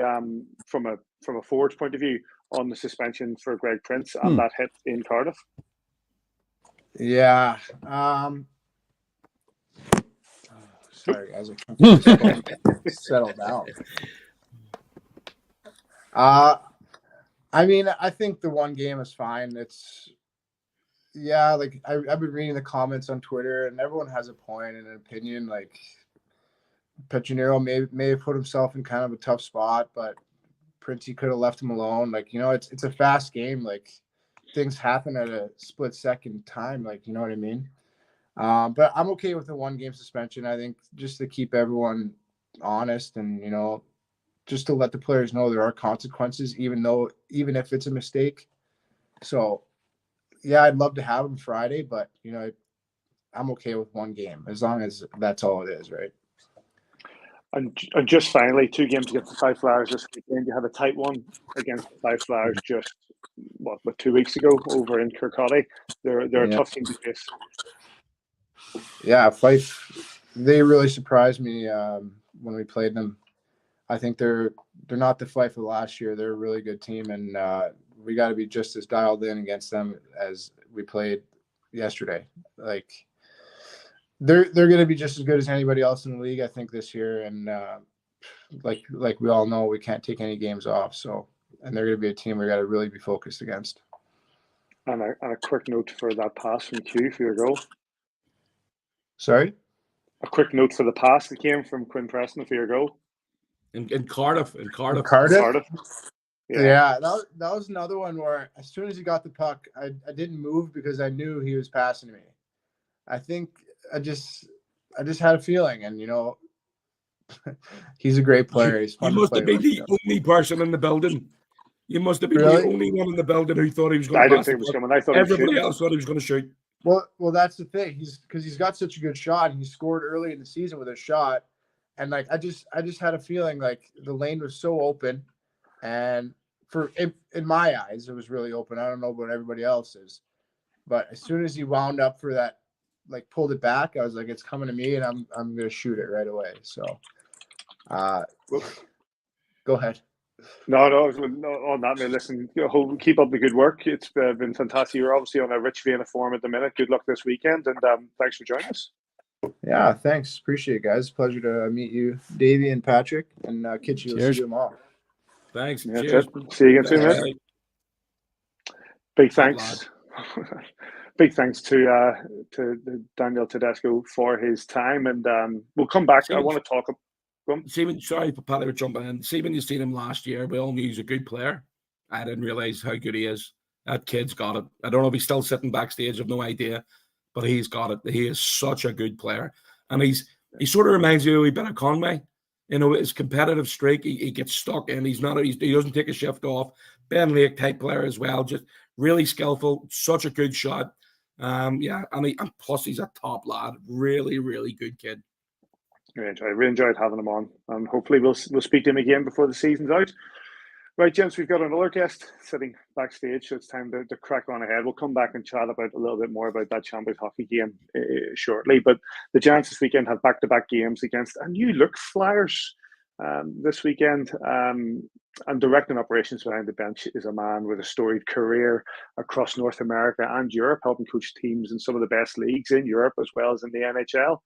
S1: from a forward's point of view on the suspension for Greg Prince and that hit in Cardiff?
S7: Yeah. Sorry, guys. I can't settle down. I mean, I think the 1 game is fine. It's like I've been reading the comments on Twitter, and everyone has a point and an opinion. Like Peccinero may have put himself in kind of a tough spot, but Princey could have left him alone. Like, it's a fast game. Like, things happen at a split second time. Like, you know what I mean? But I'm okay with the 1 game suspension. I think just to keep everyone honest and, just to let the players know there are consequences, even if it's a mistake. So, yeah, I'd love to have him Friday, but, I'm okay with 1 game as long as that's all it is, right?
S1: And just finally, 2 games against the Fife Flyers this weekend. You had a tight one against the Fife Flyers just 2 weeks ago over in Kirkcaldy. They're a tough team to face.
S7: Yeah, Fife, they really surprised me when we played them. I think they're not the Fife of last year. They're a really good team, and we got to be just as dialed in against them as we played yesterday. Like, they're going to be just as good as anybody else in the league, I think, this year. And like we all know, we can't take any games off. So, and they're going to be a team we got to really be focused against.
S1: And a quick note for that pass from Q for your goal.
S7: Sorry?
S1: A quick note for the pass that came from Quinn Preston for your goal.
S3: In Cardiff.
S7: Cardiff?
S1: Yeah,
S7: that was another one where as soon as he got the puck, I didn't move because I knew he was passing me. I think I just had a feeling, and he's a great player. He's fun
S3: you must
S7: to
S3: have
S7: play
S3: been
S7: with.
S3: the only person in the building. You must have been
S7: Really?
S3: the only one in the building who thought he was going to
S1: I didn't
S3: pass
S1: think it
S3: the
S1: was
S3: puck.
S1: coming. I thought
S3: Everybody else thought he was going to shoot.
S7: Well, that's the thing. He's got such a good shot, and he scored early in the season with a shot, and like I just had a feeling like the lane was so open, and in my eyes it was really open. I don't know about everybody else's, but as soon as he wound up for that, like pulled it back, I was like, it's coming to me, and I'm gonna shoot it right away. So, go ahead.
S1: No, on that, man. Listen, keep up the good work. It's been fantastic. You're obviously on a rich vein of form at the minute. Good luck this weekend, and thanks for joining us.
S7: Yeah, thanks. Appreciate it, guys. Pleasure to meet you, Davy and Patrick, and Kitchy. We'll see you tomorrow.
S3: Thanks.
S1: Yeah,
S3: Cheers.
S1: See you again soon, mate. Big thanks. Big thanks to Daniel Tedesco for his time, and we'll come back. I want to talk.
S3: Sorry, Paddy, we're jumping in. See, when you seen him last year, we all knew he's a good player. I didn't realize how good he is. That kid's got it. I don't know if he's still sitting backstage. I've no idea, but he's got it. He is such a good player, and he sort of reminds you a wee bit of Conway. His competitive streak. He gets stuck in. He doesn't take a shift off. Ben Lake type player as well. Just really skillful. Such a good shot. And plus he's a top lad. Really, really good kid.
S1: Really enjoyed having him on, and hopefully we'll speak to him again before the season's out. Right, gents, we've got another guest sitting backstage, so it's time to crack on ahead. We'll come back and chat about a little bit more about that Champions hockey game shortly. But the Giants this weekend have back-to-back games against a new look Flyers this weekend. And directing operations behind the bench is a man with a storied career across North America and Europe, helping coach teams in some of the best leagues in Europe as well as in the NHL.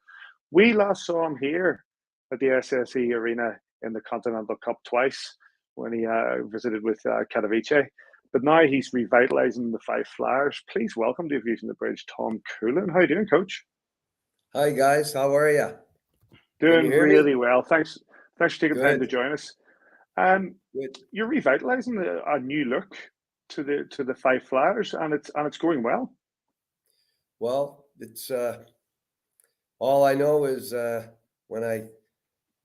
S1: We last saw him here at the SSE Arena in the Continental Cup twice when he visited with Katowice. But now he's revitalising the Fife Flyers. Please welcome to Views on the Bridge, Tom Coolen. How are you doing, Coach?
S8: Hi, guys. How are you?
S1: Doing really well. Thanks for taking
S8: Good.
S1: time to join us. You're revitalising a new look to the Fife Flyers, and it's going well.
S8: Well, it's all I know is when I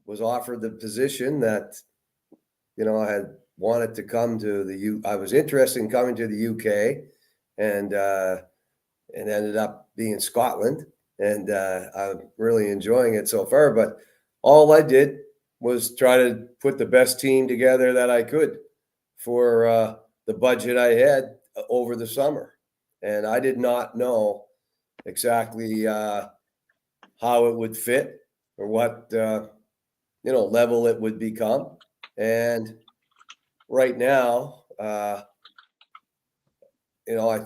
S8: was offered the position that, I had wanted to come to I was interested in coming to the UK, and and ended up being Scotland. And I'm really enjoying it so far. But all I did was try to put the best team together that I could for the budget I had over the summer. And I did not know exactly how it would fit or what level it would become. And right now, I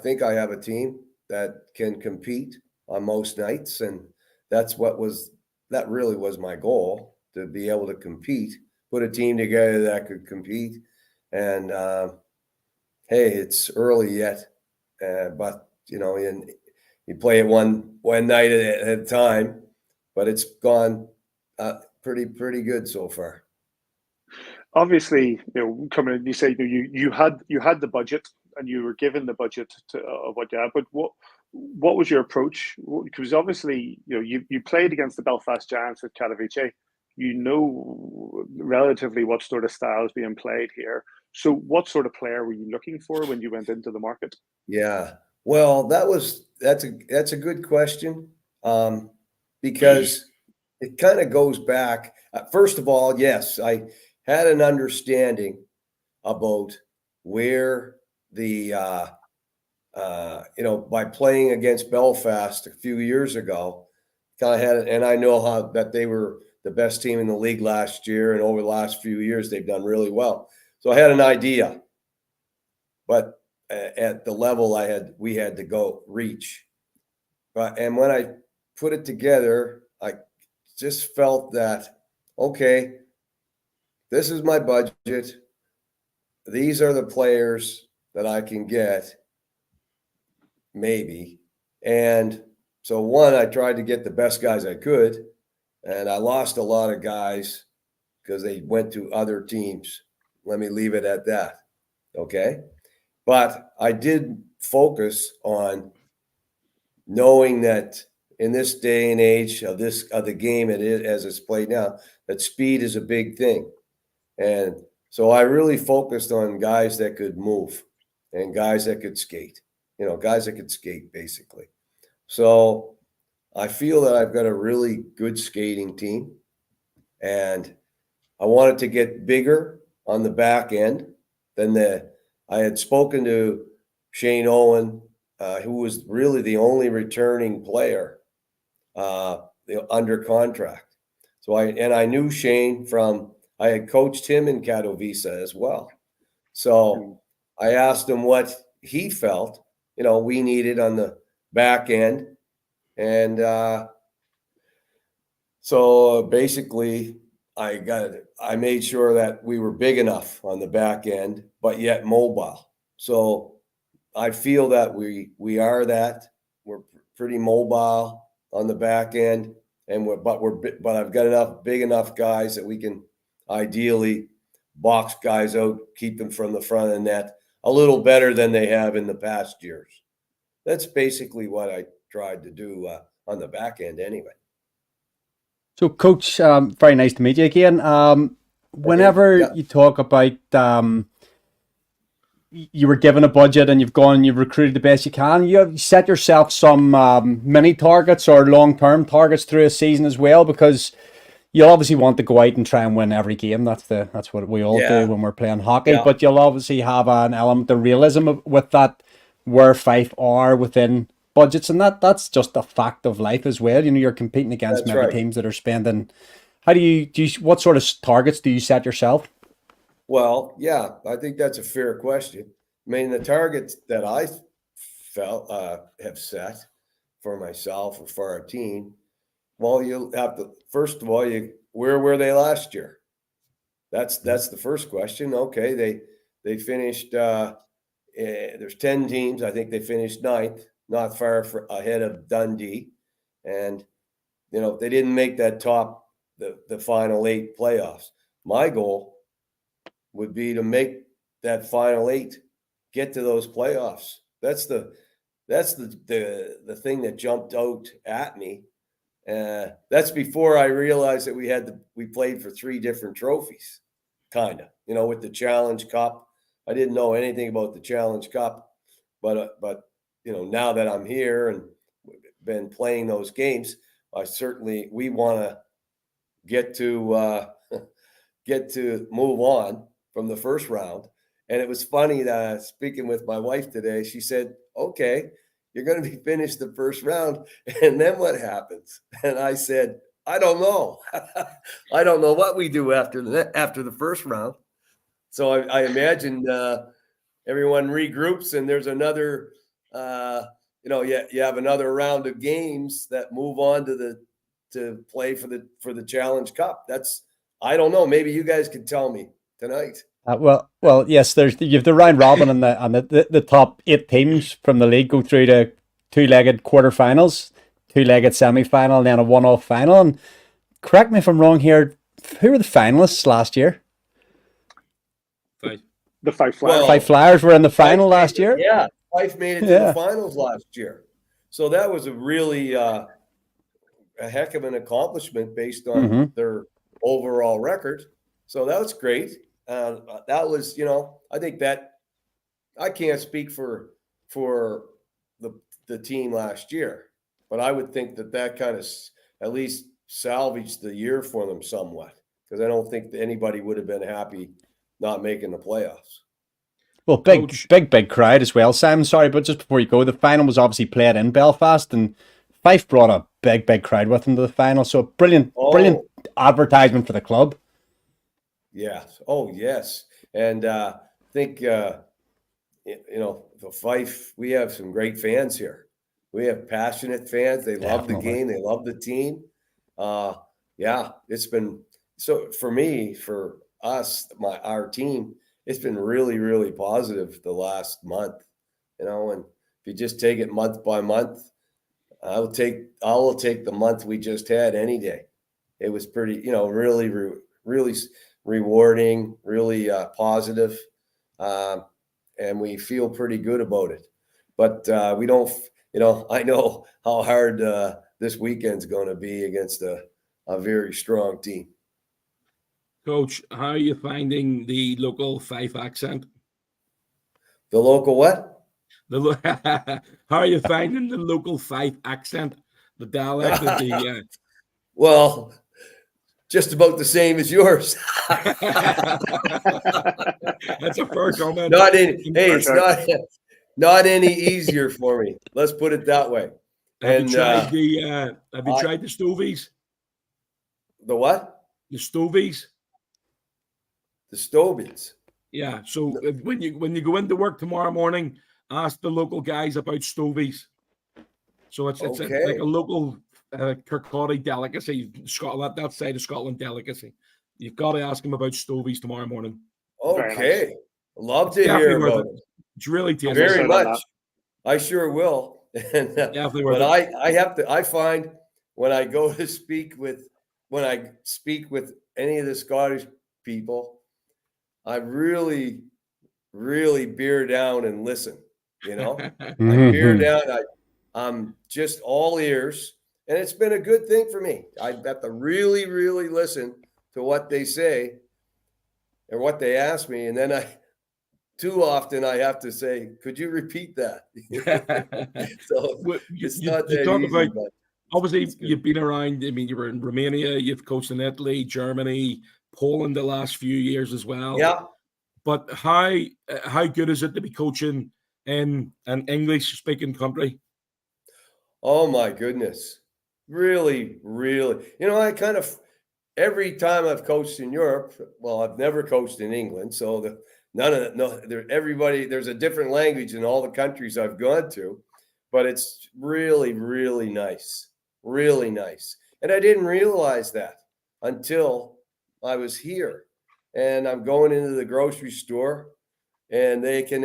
S8: think I have a team that can compete on most nights, and that really was my goal, to be able to compete, put a team together that could compete. And hey, it's early yet, but you play it one night at a time, but it's gone pretty good so far.
S1: Obviously, coming in, you say you had the budget and you were given the budget of what you had, but what was your approach? Because obviously, you played against the Belfast Giants at Katowice. You know relatively what sort of style is being played here. So, what sort of player were you looking for when you went into the market?
S8: Yeah, well, that's a good question, because it kind of goes back. First of all, yes, I had an understanding about where the by playing against Belfast a few years ago, kind of had it, and I know that they were the best team in the league last year, and over the last few years they've done really well. So I had an idea, but at the level we had to go reach. And when I put it together, I just felt that, okay, this is my budget. These are the players that I can get, maybe. And so I tried to get the best guys I could, and I lost a lot of guys because they went to other teams. Let me leave it at that. Okay. But I did focus on knowing that in this day and age of the game as it's played now, that speed is a big thing. And so I really focused on guys that could move and guys that could skate, basically. So I feel that I've got a really good skating team, and I wanted to get bigger on the back end than I had spoken to Shane Owen, who was really the only returning player under contract. So I knew Shane I had coached him in Katowice as well. So I asked him what he felt, we needed on the back end. And so basically I made sure that we were big enough on the back end, but yet mobile. So I feel that we are that. We're pretty mobile on the back end, but I've got big enough guys that we can ideally box guys out, keep them from the front of the net a little better than they have in the past years. That's basically what I tried to do on the back end anyway.
S2: So, Coach, very nice to meet you again. Whenever you talk about you were given a budget and you've recruited the best you can, you have set yourself some mini targets or long-term targets through a season as well, because you'll obviously want to go out and try and win every game. That's what we all do when we're playing hockey. Yeah. But you'll obviously have an element of realism with that, where Fife are within budgets, and that's just a fact of life as well. You're competing against teams that are spending. How do you what sort of targets do you set yourself?
S8: Well, yeah, I think that's a fair question. I mean, the targets that I have set for myself or for our team, well, you'll have to, first of all, where were they last year? That's the first question. Okay, they finished. There's 10 teams. I think they finished 9th, not far ahead of Dundee, and they didn't make that the final 8 playoffs. My goal would be to make that final 8, get to those playoffs. That's the thing that jumped out at me. That's before I realized that we played for 3 different trophies, kind of, with the Challenge Cup. I didn't know anything about the Challenge Cup, but now that I'm here and been playing those games, we want to get to move on from the first round. And it was funny that speaking with my wife today, she said, okay, you're going to be finished the first round. And then what happens? And I said, I don't know. I don't know what we do after the first round. So I imagine everyone regroups and there's another, you have another round of games that move on to play for the Challenge Cup. I don't know. Maybe you guys can tell me tonight.
S2: Well, yes. You have the round robin, and the top 8 teams from the league go through to 2-legged quarterfinals, 2-legged semi-final, and then a one-off final. And correct me if I'm wrong here. Who were the finalists last year?
S1: The Fife Flyers.
S2: Fife Flyers were in the final last year.
S8: Yeah, Fife made it to the finals last year. So that was a really a heck of an accomplishment based on their overall record. So that was great. That was, I think that I can't speak for the team last year, but I would think that kind of at least salvaged the year for them somewhat, because I don't think that anybody would have been happy not making the playoffs.
S2: Well, big crowd as well, Sam. Sorry, but just before you go, the final was obviously played in Belfast, and Fife brought a big crowd with them to the final. So brilliant advertisement for the club.
S8: Yes. Oh, yes. And I think, the Fife, we have some great fans here. We have passionate fans. They love the game. They love the team. It's been, so for me, for us, our team, it's been really, really positive the last month, and if you just take it month by month, I will take the month we just had any day. It was pretty, really, really rewarding, really positive, and we feel pretty good about it. But we don't, I know how hard this weekend's going to be against a very strong team.
S3: Coach, how are you finding the local Fife accent?
S8: The local what?
S3: How are you finding the local Fife accent? The dialect of the
S8: Well, just about the same as yours.
S3: That's a fair comment.
S8: It's not any easier for me. Let's put it that way.
S3: Have you tried the stovies?
S8: The what?
S3: The stovies.
S8: The stovies.
S3: Yeah. So when you go into work tomorrow morning, ask the local guys about stovies. So it's like a local Kirkcaldy delicacy, Scotland, that side of Scotland delicacy. You've got to ask them about stovies tomorrow morning.
S8: Okay. Nice. Love to hear about it.
S3: It's really tasty.
S8: Very much. I sure will.
S3: Definitely.
S8: But I find when I go to speak with any of the Scottish people, I really, really bear down and listen. I bear down. I'm just all ears, and it's been a good thing for me. I have to really, really listen to what they say or what they ask me, and then too often I have to say, "Could you repeat that?" So it's not that easy. But
S3: obviously, you've been around. I mean, you were in Romania. You've coached in Italy, Germany, Poland the last few years as well.
S8: Yeah.
S3: But how good is it to be coaching in an English-speaking country?
S8: Oh my goodness, really, really. I kind of every time I've coached in Europe. Well, I've never coached in England, so there's a different language in all the countries I've gone to, but it's really, really nice, really nice. And I didn't realize that until I was here, and I'm going into the grocery store, and I can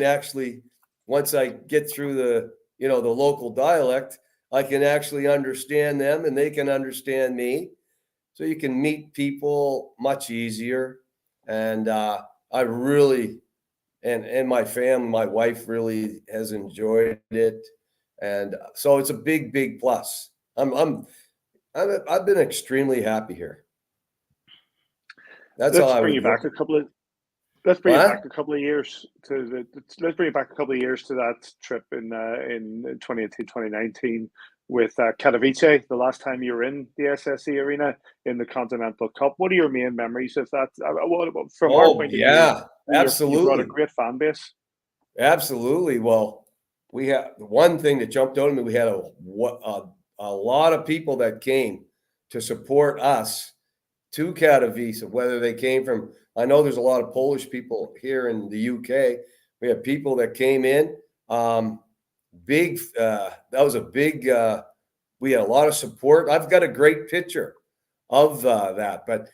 S8: actually, once I get through the local dialect, I can actually understand them and they can understand me. So you can meet people much easier. And I really, and my family, my wife really has enjoyed it. And so it's a big, big plus. I've been extremely happy here. That's all I would
S1: bring you back a couple of Let's bring it
S8: What?
S1: back a couple of years to that trip in 2018, 2019 with Katowice, the last time you were in the SSE Arena in the Continental Cup. What are your main memories of that? From our point of view, you brought a
S8: absolutely.
S1: great fan base.
S8: Absolutely. Well, we had one thing that jumped out at me. We had a lot of people that came to support us to Katowice, whether they came from, I know there's a lot of Polish people here in the UK. We had people that came in. That was a big, we had a lot of support. I've got a great picture of that, but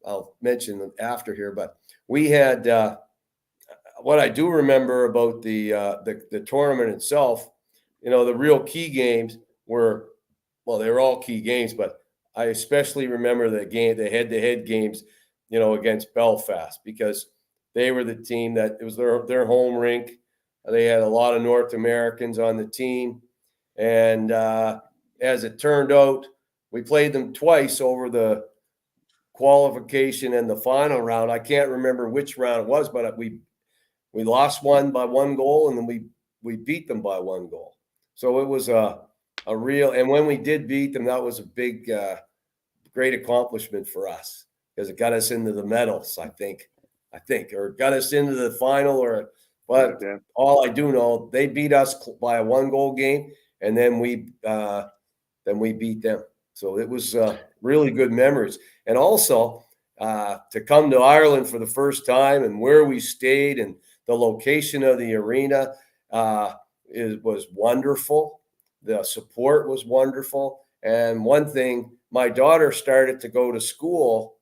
S8: I'll mention it after here. But we had, what I do remember about the tournament itself, the real key games were, well, they were all key games, but I especially remember the head-to-head games, against Belfast, because they were the team that it was their home rink. They had a lot of North Americans on the team. And as it turned out, we played them twice over the qualification and the final round. I can't remember which round it was, but we lost one by 1 goal, and then we beat them by 1 goal. So it was a real, and when we did beat them, that was a big, great accomplishment for us, because it got us into the medals, I think, or got us into the final, but all I do know, they beat us by a 1-goal game, and then we beat them. So it was really good memories. And also to come to Ireland for the first time, and where we stayed, and the location of the arena was wonderful. The support was wonderful. And one thing, my daughter started to go to school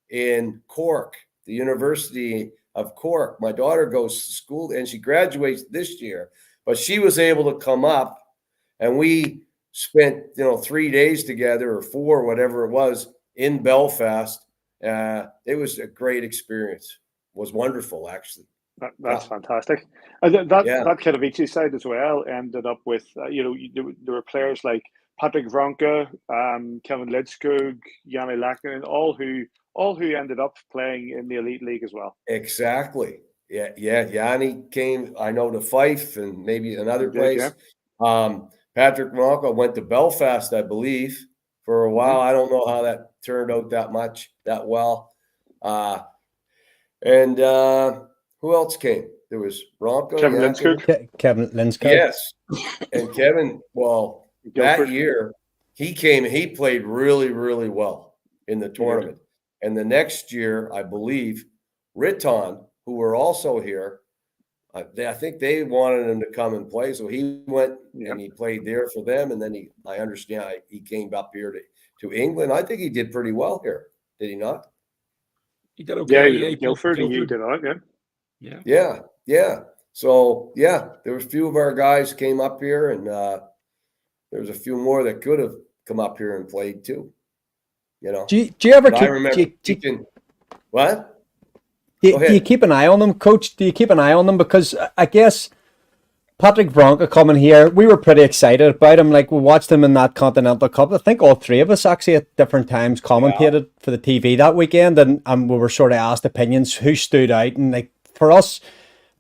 S8: in Cork, the University of Cork. My daughter goes to school, and she graduates this year, but she was able to come up, and we spent 3 days together, or 4, whatever it was, in Belfast. It was a great experience. It was wonderful, actually.
S1: That's fantastic. That Katowice side as well ended up with there were players like Patrick Vronka, Kevin Lidskog, Yanni Lackinen, all who ended up playing in the Elite League as well.
S8: Exactly. Yeah. Yanni came, I know, to Fife and maybe another place. Yeah. Patrick Vronka went to Belfast, I believe, for a while. I don't know how that turned out that well. And who else came? There was Vronka.
S1: Kevin Lidskog.
S2: Kevin Lidskog.
S8: Yes. And Kevin, well, that year, he came and he played really, really well in the tournament. Yeah. And the next year, I believe, Riton, who were also here, I think they wanted him to come and play. So he went and he played there for them. And then I understand he came up here to England. I think he did pretty well here. Did he not?
S3: He did okay.
S1: Yeah, Guildford, and you did all right,
S8: Yeah. So, there was a few of our guys came up here, and there was a few more that could have come up here and played too.
S2: Do you ever keep?
S8: I remember what?
S2: Do you keep an eye on them, Coach? Do you keep an eye on them? Because I guess Patrick Vronka coming here, we were pretty excited about him. Like, we watched him in that Continental Cup. I think all 3 of us actually at different times commentated for the TV that weekend, and we were sort of asked opinions, who stood out. And like, for us,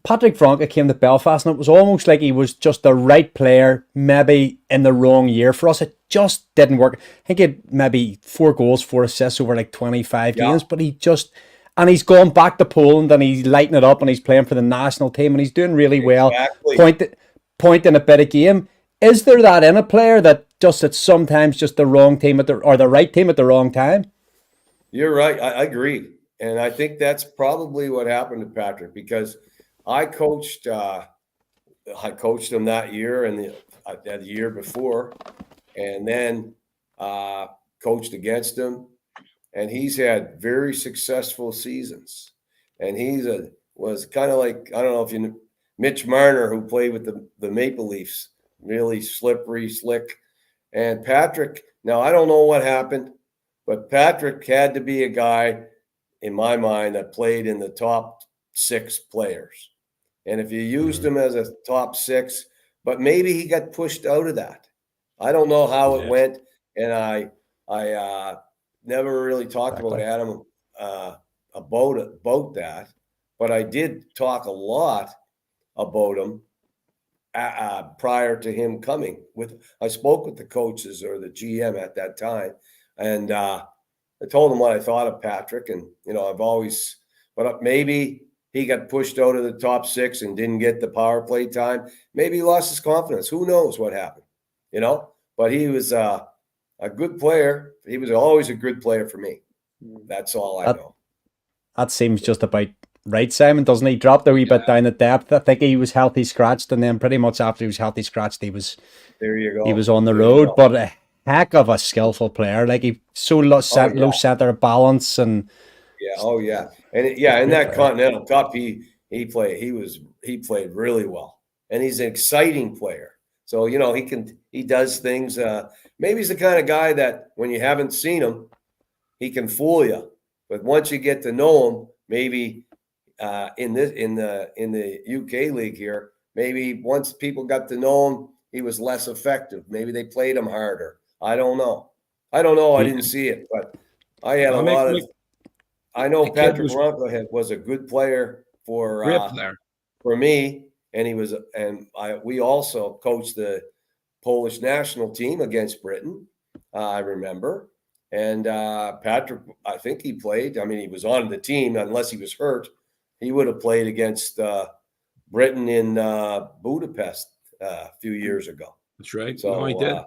S2: Patrick Vronka came to Belfast, and it was almost like he was just the right player, maybe in the wrong year. For us, it just didn't work. I think he had maybe 4 goals, 4 assists over like 25 games, but and he's gone back to Poland, and he's lighting it up, and he's playing for the national team, and he's doing really well. Pointing a bit of game. Is there that in a player that it's sometimes just the wrong team or the right team at the wrong time?
S8: You're right. I agree. And I think that's probably what happened to Patrick, because I coached him that year and the year before, and then coached against him. And he's had very successful seasons. And was kind of like, I don't know if you know, Mitch Marner, who played with the Maple Leafs, really slippery, slick. And Patrick, now I don't know what happened, but Patrick had to be a guy, in my mind, that played in the top 6 players. And if you used him as a top 6, but maybe he got pushed out of that. I don't know how it went. And I never really talked about Adam about that. but I did talk a lot about him prior to him coming. I spoke with the coaches or the GM at that time, and I told him what I thought of Patrick. And I've always, but maybe he got pushed out of the top 6 and didn't get the power play time. Maybe he lost his confidence. Who knows what happened? But he was a good player. He was always a good player for me. That's all I know.
S2: That seems just about right, Simon, doesn't he? Dropped a wee bit down at depth. I think he was healthy scratched, and then pretty much after he was healthy scratched, he was
S8: there. You go.
S2: He was on the road, but a heck of a skillful player. Like he so low center of balance and
S8: and in that Continental Cup, he played really well, and he's an exciting player. So he does things. Maybe he's the kind of guy that when you haven't seen him, he can fool you. But once you get to know him, maybe in the UK league here, maybe once people got to know him, he was less effective. Maybe they played him harder. I don't know. I didn't see it, but I had I know Patrick Ronco was a good player for me, and we also coached the Polish national team against Britain. I remember. And Patrick, I think he played. I mean, he was on the team unless he was hurt. He would have played against Britain in Budapest a few years ago.
S3: That's right.
S8: So
S3: he did.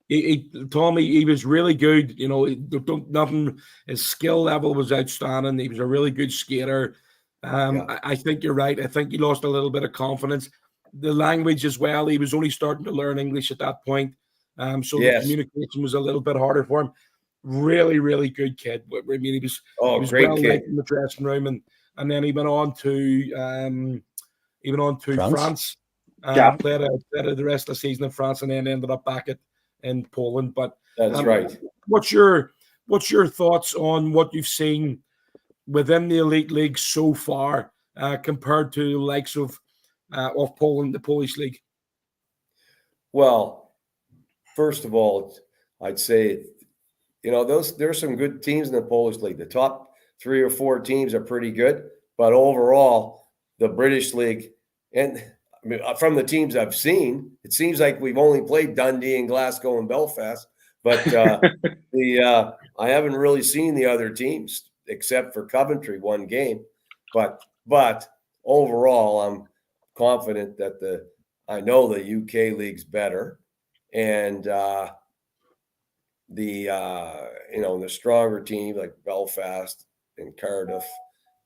S3: He told me he was really good. Nothing. His skill level was outstanding. He was a really good skater. I think you're right. I think he lost a little bit of confidence. The language as well. He was only starting to learn English at that point. So the communication was a little bit harder for him. Really, really good kid. I mean, he was
S8: great
S3: well
S8: kid
S3: liked in the dressing room, and then he went on to France. Played the rest of the season in France, and then ended up back in Poland. But
S8: that's right.
S3: What's your thoughts on what you've seen within the elite league so far compared to the likes of Poland, the Polish league?
S8: Well, first of all, I'd say. There's some good teams in the Polish league. The top 3 or 4 teams are pretty good, but overall, the British league, and from the teams I've seen, it seems like we've only played Dundee and Glasgow and Belfast, but I haven't really seen the other teams except for Coventry one game. But overall, I'm confident that I know the UK league's better, and the stronger teams like Belfast and Cardiff,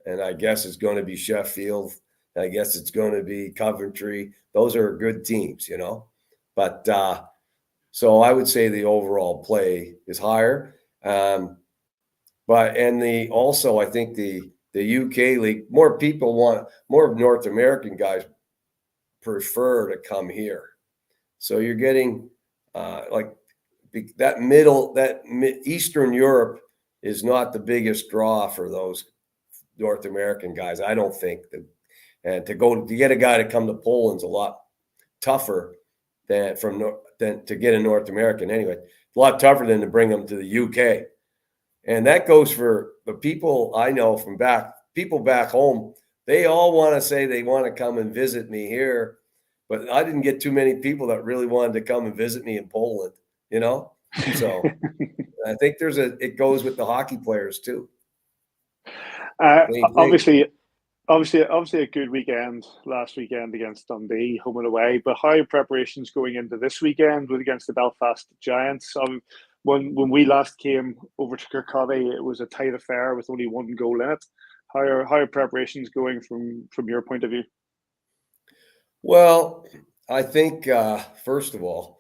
S8: and I guess it's going to be Sheffield, and I guess it's going to be Coventry. Those are good teams, But so I would say the overall play is higher. I think the UK league, more North American guys prefer to come here. So you're getting Eastern Europe is not the biggest draw for those North American guys. I don't think and to get a guy to come to Poland's a lot tougher than to get a North American anyway. A lot tougher than to bring them to the UK. And that goes for the people I know from people back home. They all want to say they want to come and visit me here, but I didn't get too many people that really wanted to come and visit me in Poland. So I think it goes with the hockey players too.
S1: Obviously a good weekend last weekend against Dundee, home and away. But how are preparations going into this weekend against the Belfast Giants? When we last came over to Kirkcaldy, it was a tight affair with only 1 goal in it. How are preparations going from your point of view?
S8: Well, I think first of all,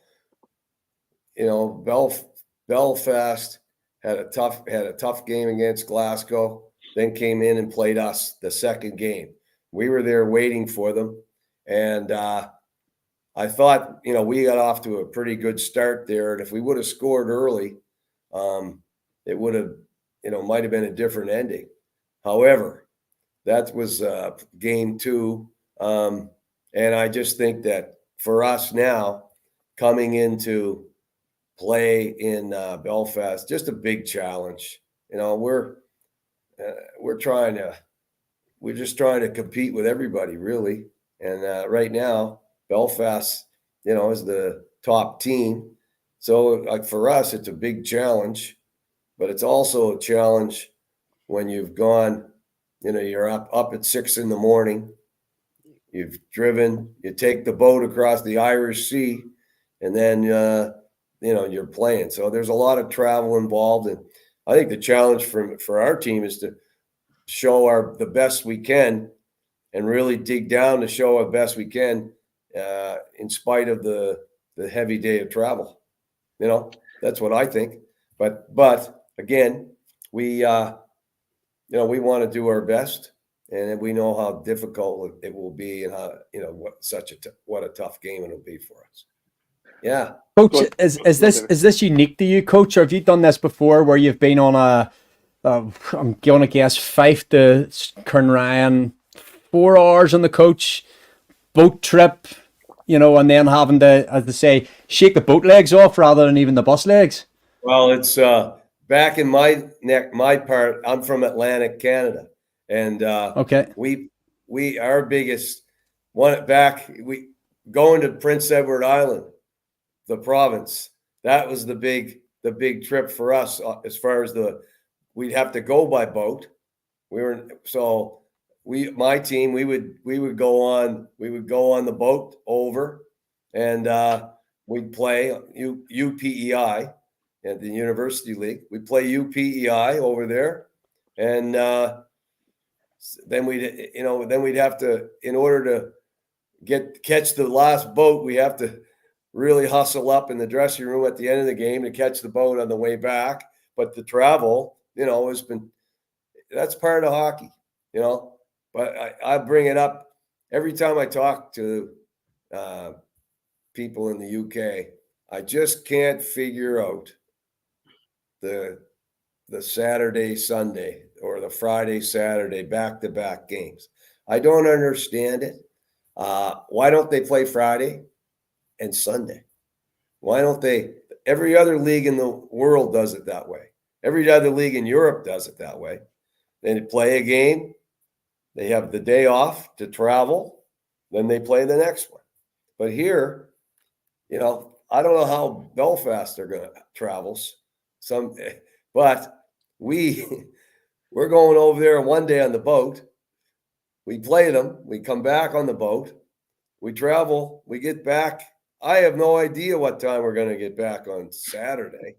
S8: Belfast had a tough game against Glasgow, then came in and played us the second game. We were there waiting for them, and I thought we got off to a pretty good start there, and if we would have scored early, it would have might have been a different ending. However, that was game 2, and I just think that for us now coming into play in Belfast, just a big challenge. We're trying to we're just trying to compete with everybody, really. And right now, Belfast, is the top team. So, like for us, it's a big challenge, but it's also a challenge when you've gone, you're up at 6 a.m. You've driven, you take the boat across the Irish Sea, and then, you're playing. So there's a lot of travel involved. And I think the challenge for our team is to show the best we can and really dig down to show our best we can in spite of the heavy day of travel. That's what I think. But again, we want to do our best, and we know how difficult it will be, and how what a tough game it'll be for us. Yeah,
S2: Coach, is this unique to you, Coach, or have you done this before, where you've been on I'm going to guess Fife to Kernryan, 4 hours on the coach, boat trip, and then having to, as they say, shake the boat legs off rather than even the bus legs?
S8: Well, it's back in my part. I'm from Atlantic Canada, and
S2: okay,
S8: we our biggest one we going to Prince Edward Island, the province. That was the big trip for us as far as we'd have to go by boat. My team, we would go on the boat over, and we'd play UPEI at the University League. We'd play UPEI over there, and then we'd have to, in order to catch the last boat, we have to really hustle up in the dressing room at the end of the game to catch the boat on the way back. But the travel, that's part of hockey, But I bring it up every time I talk to people in the UK. I just can't figure out the Saturday, Sunday, or the Friday, Saturday back-to-back games. I don't understand it. Why don't they play Friday and Sunday? Why don't they? Every other league in the world does it that way. Every other league in Europe does it that way. They play a game. They have the day off to travel. Then they play the next one. But here, I don't know how Belfast are going to travel. But we're going over there one day on the boat. We play them. We come back on the boat. We travel. We get back. I have no idea what time we're going to get back on Saturday.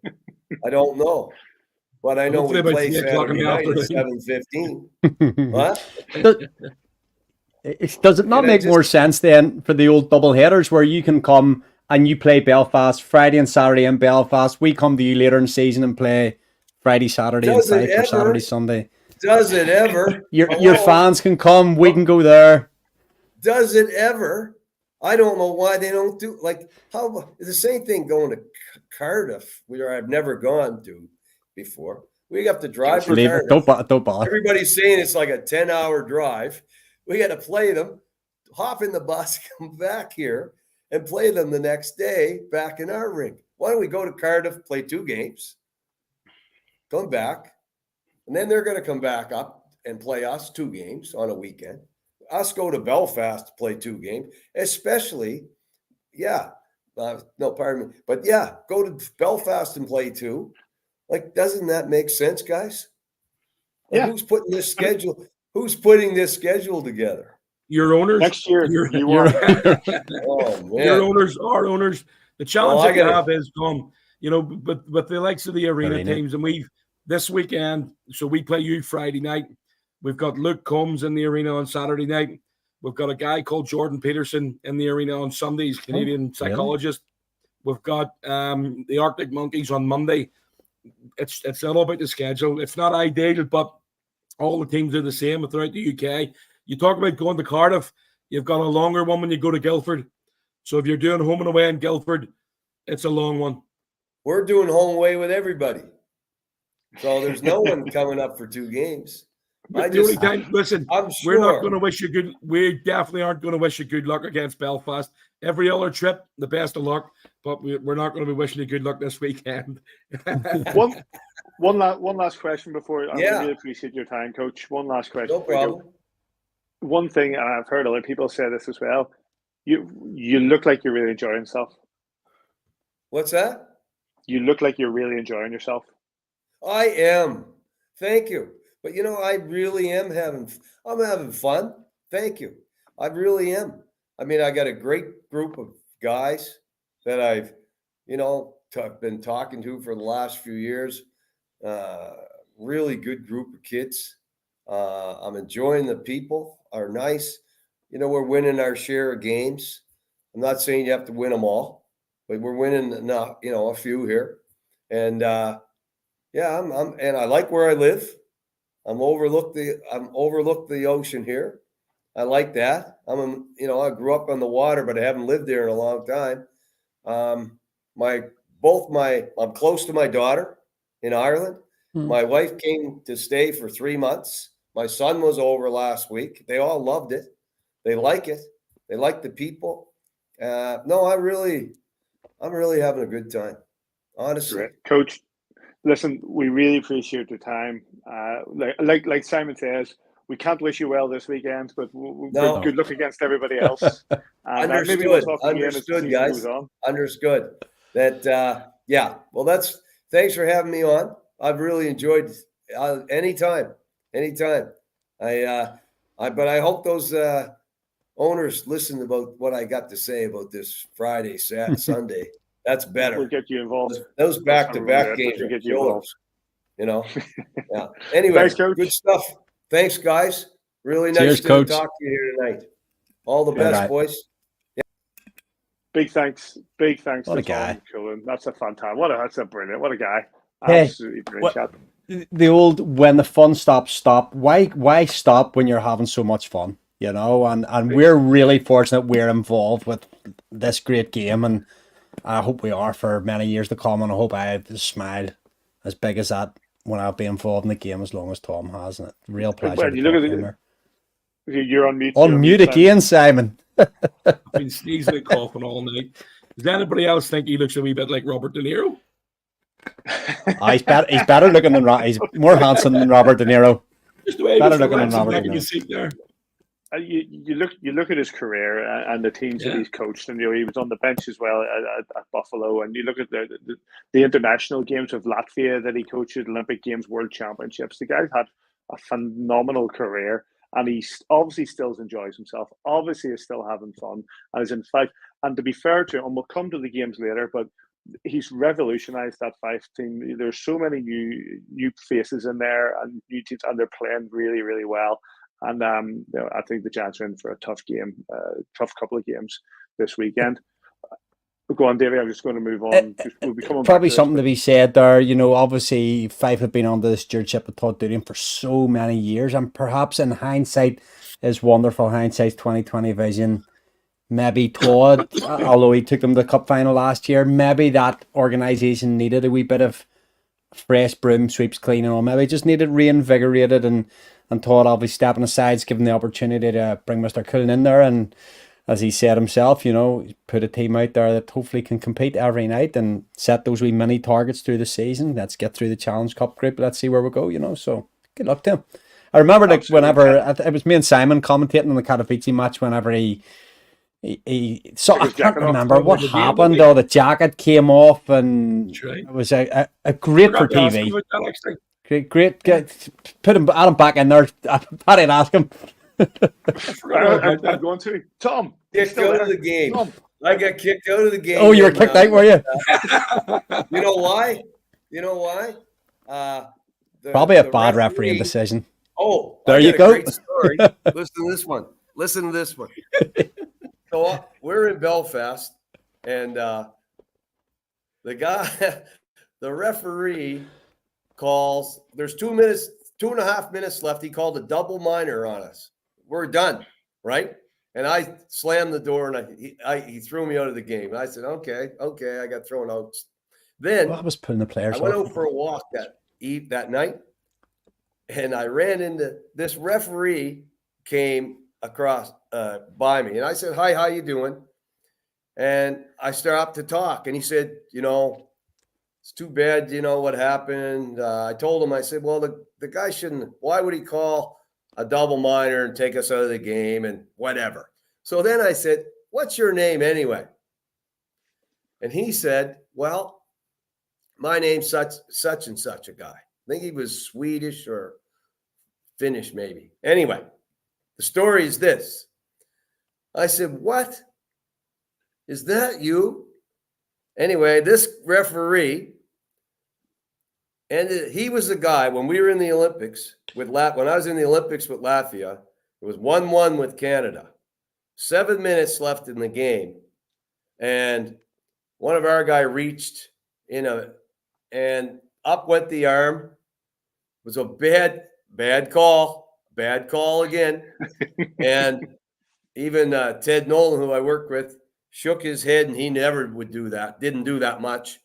S8: I don't know. But I know we play Saturday night at 7:15. What?
S2: Does it not make more sense then for the old double headers, where you can come and you play Belfast Friday and Saturday in Belfast? We come to you later in the season and play Friday, Saturday in Fife, or Saturday, Sunday.
S8: Does it ever?
S2: Your fans can come. We can go there.
S8: Does it ever? I don't know why they don't do how the same thing going to Cardiff, where I've never gone to before. We have to drive to Cardiff.
S2: Don't bother.
S8: Everybody's saying it's like a 10-hour drive. We got to play them, hop in the bus, come back here, and play them the next day back in our rink. Why don't we go to Cardiff, play 2 games, come back, and then they're going to come back up and play us 2 games on a weekend. Us go to Belfast to play 2 games, especially, no, pardon me, but go to Belfast and play 2. Doesn't that make sense, guys? Who's putting this schedule? Who's putting this schedule together?
S3: Your owners.
S1: Next year,
S3: you
S1: are.
S8: Oh man,
S3: your owners, our owners. The challenge that you have is but the likes of the arena teams, and this weekend. So we play you Friday night. We've got Luke Combs in the arena on Saturday night. We've got a guy called Jordan Peterson in the arena on Sunday. He's a Canadian psychologist. We've got the Arctic Monkeys on Monday. It's all about the schedule. It's not ideal, but all the teams are the same throughout the UK. You talk about going to Cardiff, you've got a longer one when you go to Guildford. So if you're doing home and away in Guildford, it's a long one.
S8: We're doing home away with everybody. So there's no one coming up for 2 games.
S3: Listen,
S8: I'm sure.
S3: We're not going to wish you good. We definitely aren't going to wish you good luck against Belfast. Every other trip, the best of luck, but we're not going to be wishing you good luck this weekend.
S1: One last question before. I really appreciate your time, Coach. One last question.
S8: No problem.
S1: one thing, and I've heard other people say this as well, you look like you're really enjoying yourself.
S8: What's that?
S1: You look like you're really enjoying yourself.
S8: I am. Thank you. But I really am I'm having fun. Thank you. I really am. I mean, I got a great group of guys that I've, been talking to for the last few years. Really good group of kids. I'm enjoying the people are nice. We're winning our share of games. I'm not saying you have to win them all, but we're winning enough, a few here. And yeah, and I like where I live. I'm overlooked the ocean here. I like that. I grew up on the water, but I haven't lived there in a long time. I'm close to my daughter in Ireland. My wife came to stay for 3 months. My son was over last week. They all loved it. They like it. They like the people. No, I'm really having a good time. Honestly.
S1: Great. Coach, listen, we really appreciate your time. Like Simon says, we can't wish you well this weekend, but good luck against everybody else.
S8: Understood.
S1: Maybe we'll talk again
S8: Understood,
S1: as
S8: guys.
S1: goes on.
S8: Understood. That yeah. Well, thanks for having me on. I've really enjoyed anytime. But I hope those owners listen about what I got to say about this Friday, Sunday. That's better.
S1: We'll get you involved.
S8: Those back-to-back games
S1: will
S8: are
S1: get you
S8: killers.
S1: involved.
S8: Yeah. Anyway,
S1: thanks, Coach.
S8: Good stuff. Thanks, guys. Really nice
S2: Cheers,
S8: to
S2: Coach.
S8: talk to you here tonight. All the best, boys. Yeah.
S1: Big thanks
S2: What
S1: to
S2: a guy.
S1: Tom Coolen. That's a fantastic. That's a brilliant. What a guy.
S2: Hey,
S1: Absolutely brilliant chat.
S2: The old when the fun stops, stop. Why stop when you're having so much fun? And we're really fortunate we're involved with this great game, and I hope we are for many years to come, and I hope I have a smile as big as that when I'll be involved in the game as long as Tom has, and it's a real pleasure.
S1: Well, you look at you're on mute.
S2: On mute again, Simon.
S3: I've been sneezing and coughing all night. Does anybody else think he looks a wee bit like Robert De Niro?
S2: He's better looking than he's more handsome than Robert De Niro.
S3: Just the way
S2: Better looking than Robert De
S3: Niro.
S1: You look at his career and the teams that he's coached, and he was on the bench as well at Buffalo. And you look at the international games of Latvia that he coached, Olympic Games, World Championships. The guy's had a phenomenal career, and he obviously still enjoys himself. Obviously, is still having fun, and is in Fife. And to be fair to him, and we'll come to the games later, but he's revolutionized that Fife team. There's so many new faces in there and new teams, and they're playing really, really well. And I think the Giants are in for a tough couple of games this weekend. Go on, Davey. I'm just going to move on. We'll be coming
S2: probably
S1: back to
S2: something to be said there. Obviously, Fife have been under the stewardship of Todd Dooley for so many years, and perhaps in hindsight, is wonderful hindsight's 2020 vision. Maybe Todd, although he took them to the cup final last year, maybe that organisation needed a wee bit of fresh broom sweeps cleaning on. Maybe just needed reinvigorated, and Todd obviously stepping aside, given the opportunity to bring Mr. Coolen in there, and as he said himself, put a team out there that hopefully can compete every night and set those wee mini targets through the season. Let's get through the Challenge Cup group. Let's see where we go. So good luck to him. I remember whenever it was me and Simon commentating on the Katowice match, whenever I can't remember what happened. The jacket came off, and it was a great for TV. Great. Put him back in there. Paddy and ask him.
S1: I'm going to Tom.
S8: Kicked out of the game. Tom. I got kicked out of the game.
S2: Oh, you were kicked out, were you?
S8: You know why?
S2: Probably a bad refereeing decision.
S8: Oh,
S2: there you go.
S8: Great story. Listen to this one. So we're in Belfast, and the referee calls. There's 2.5 minutes left. He called a double minor on us. We're done, right? And I slammed the door, and he threw me out of the game. And I said, okay, I got thrown out. Then
S2: I was pulling the players.
S8: I went out for a walk that night, and I ran into this referee. Came across by me, and I said, "Hi, how you doing?" And I stopped to talk, and he said, "It's too bad, what happened." I told him, I said, "Well, the guy shouldn't. Why would he call a double minor and take us out of the game and whatever. So then I said, what's your name anyway? And he said, well, my name's such and such a guy. I think he was Swedish or Finnish maybe. Anyway, the story is this. I said, what? Is that you? Anyway, this referee, and he was the guy when we were in the Olympics when I was in the Olympics with Latvia, it was 1-1 with Canada. 7 minutes left in the game. And one of our guy reached and up went the arm. It was a bad call again. And even Ted Nolan, who I worked with, shook his head, and he never would do that. Didn't do that much.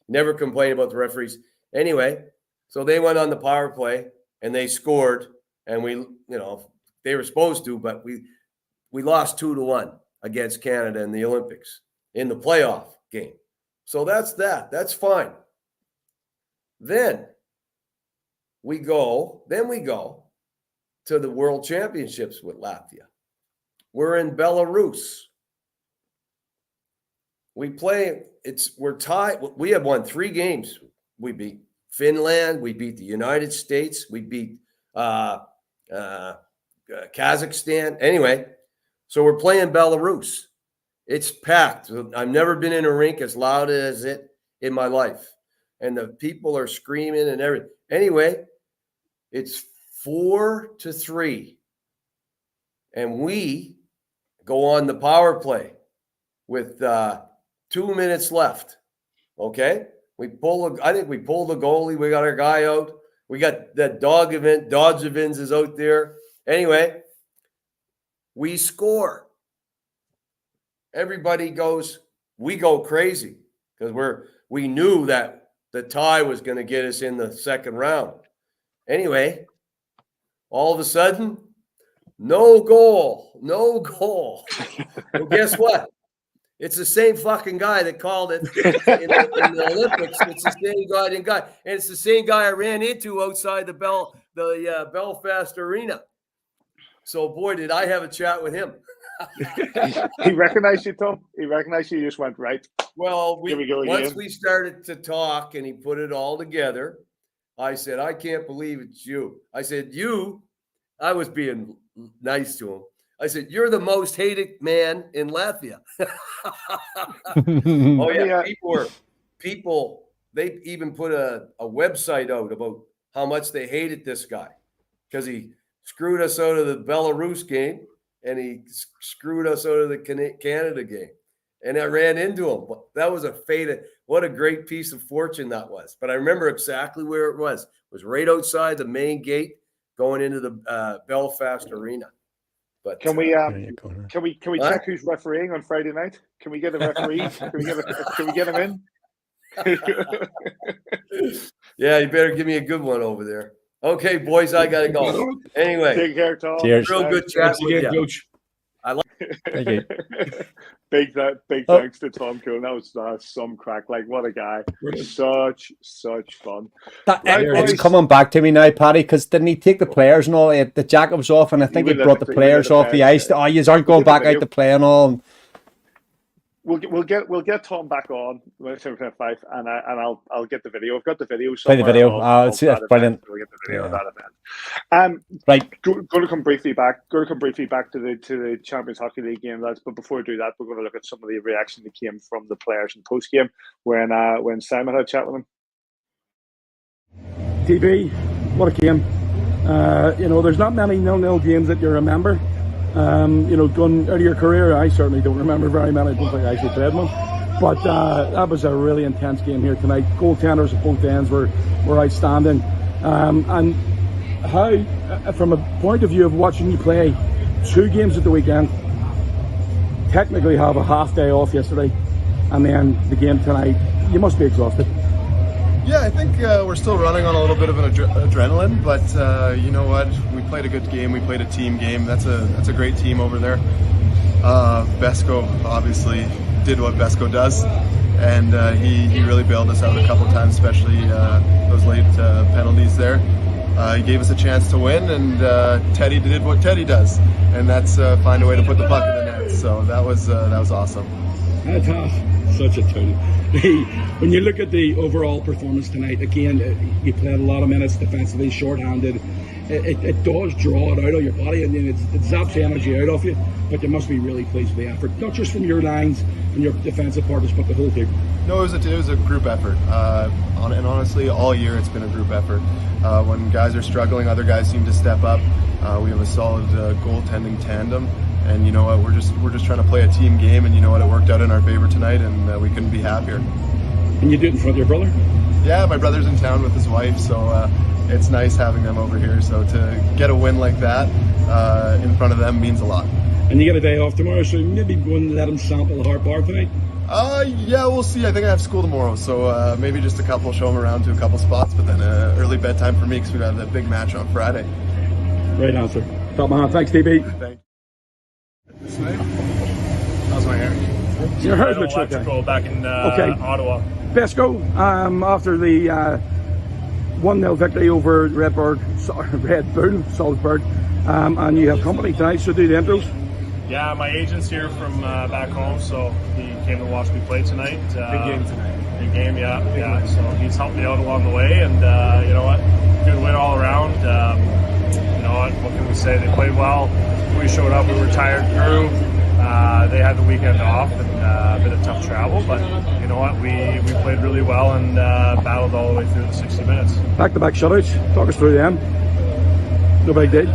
S8: Never complained about the referees. Anyway, so they went on the power play and they scored, and they were supposed to, but we lost 2-1 against Canada in the Olympics in the playoff game. So that's that. That's fine. Then we go to the World Championships with Latvia. We're in Belarus. We're tied. We have won 3 games. We beat Finland. We beat the United States. We beat Kazakhstan. Anyway, so we're playing Belarus. It's packed. I've never been in a rink as loud as it in my life. And the people are screaming and everything. Anyway, it's 4-3. And we go on the power play with 2 minutes left. Okay? I think we pulled the goalie. We got our guy out. We got that Dodge Evans is out there. Anyway, we score. Everybody we go crazy because we knew that the tie was going to get us in the second round. Anyway, all of a sudden, no goal. Well, guess what? It's the same fucking guy that called it in the Olympics. It's the same guy, and it's the same guy I ran into outside the Belfast arena. So, boy, did I have a chat with him.
S1: He recognized you, Tom. He recognized you. You just went right.
S8: Well, once
S1: again.
S8: We started to talk, and he put it all together. I said, "I can't believe it's you." I said, I was being nice to him. I said, "You're the most hated man in Latvia." Oh yeah, people. They even put a website out about how much they hated this guy because he screwed us out of the Belarus game and he screwed us out of the Canada game. And I ran into him. That was a fate. What a great piece of fortune that was. But I remember exactly where it was. It was right outside the main gate going into the Belfast arena. But
S1: can we check who's refereeing on Friday night? Can we get a referee? Can we get him in?
S8: Yeah, you better give me a good one over there. Okay, boys, I gotta go. Anyway,
S1: take care, Tom.
S2: Cheers.
S8: Real good chat with you,
S3: Coach.
S2: Thank you.
S1: Big thanks to Tom Coolen. That was some crack. Like, what a guy. Such fun.
S2: It's coming back to me now, Paddy, because didn't he take the players and all? The jacket was off, and I think he brought the players off the ice. Oh, you aren't going back out to play and all.
S1: We'll get Tom back on when it's 5, and I'll get the video. I've got the video.
S2: Play the video. It's brilliant.
S1: We'll get the video of that event.
S2: Right.
S1: Going to come briefly back to the Champions Hockey League game, lads. But before we do that, we're going to look at some of the reaction that came from the players in post game when Simon had a chat with them.
S9: TB, what a game! There's not many 0-0 games that you remember. Going out of your career, I certainly don't remember very many. I don't think I actually played one. But that was a really intense game here tonight. Goaltenders at both ends were outstanding. And how, from a point of view of watching you play 2 games at the weekend, technically have a half day off yesterday, and then the game tonight, you must be exhausted.
S10: Yeah, I think we're still running on a little bit of an adrenaline, but you know what? We played a good game. We played a team game. That's a great team over there. Besco obviously did what Besco does, and he really bailed us out a couple times, especially those late penalties there. He gave us a chance to win, and Teddy did what Teddy does, and that's find a way to put the puck in the net. So that was awesome.
S9: That's such a tune. When you look at the overall performance tonight, again, you played a lot of minutes defensively, short-handed. It does draw it out of your body, and then it zaps the energy out of you. But you must be really pleased with the effort, not just from your lines and your defensive partners, but the whole team.
S10: No, it was a group effort, and honestly, all year it's been a group effort. When guys are struggling, other guys seem to step up. We have a solid goaltending tandem, and you know what, we're just trying to play a team game, and you know what, it worked out in our favor tonight, and we couldn't be happier.
S9: And you do it in front of your brother?
S10: Yeah, my brother's in town with his wife, so it's nice having them over here. So to get a win like that in front of them means a lot.
S9: And you get a day off tomorrow, so maybe go and let them sample the Heart Bar tonight?
S10: Yeah, we'll see. I think I have school tomorrow, so maybe just a couple, show them around to a couple spots, but then early bedtime for me because we got that big match on Friday.
S9: Right answer. Top man. Thanks, DB.
S10: Thank
S11: you. How's my hair?
S9: Your hair
S11: looks
S9: okay.
S11: Electrical back in Ottawa.
S9: Pesco, after the 1-0 victory over Red Bull Salzburg, and you have company tonight, so do the intros.
S11: Yeah, my agent's here from back home, so he came to watch me play tonight.
S9: Big game tonight.
S11: Big game, yeah. So he's helped me out along the way, and you know what, good win all around. You know what can we say? They played well. We showed up, we were tired through. They had the weekend off and a bit of tough travel, but you know what, we played really well and battled all the way through the 60 minutes.
S9: Back-to-back shutouts. Talk us through them. No big deal.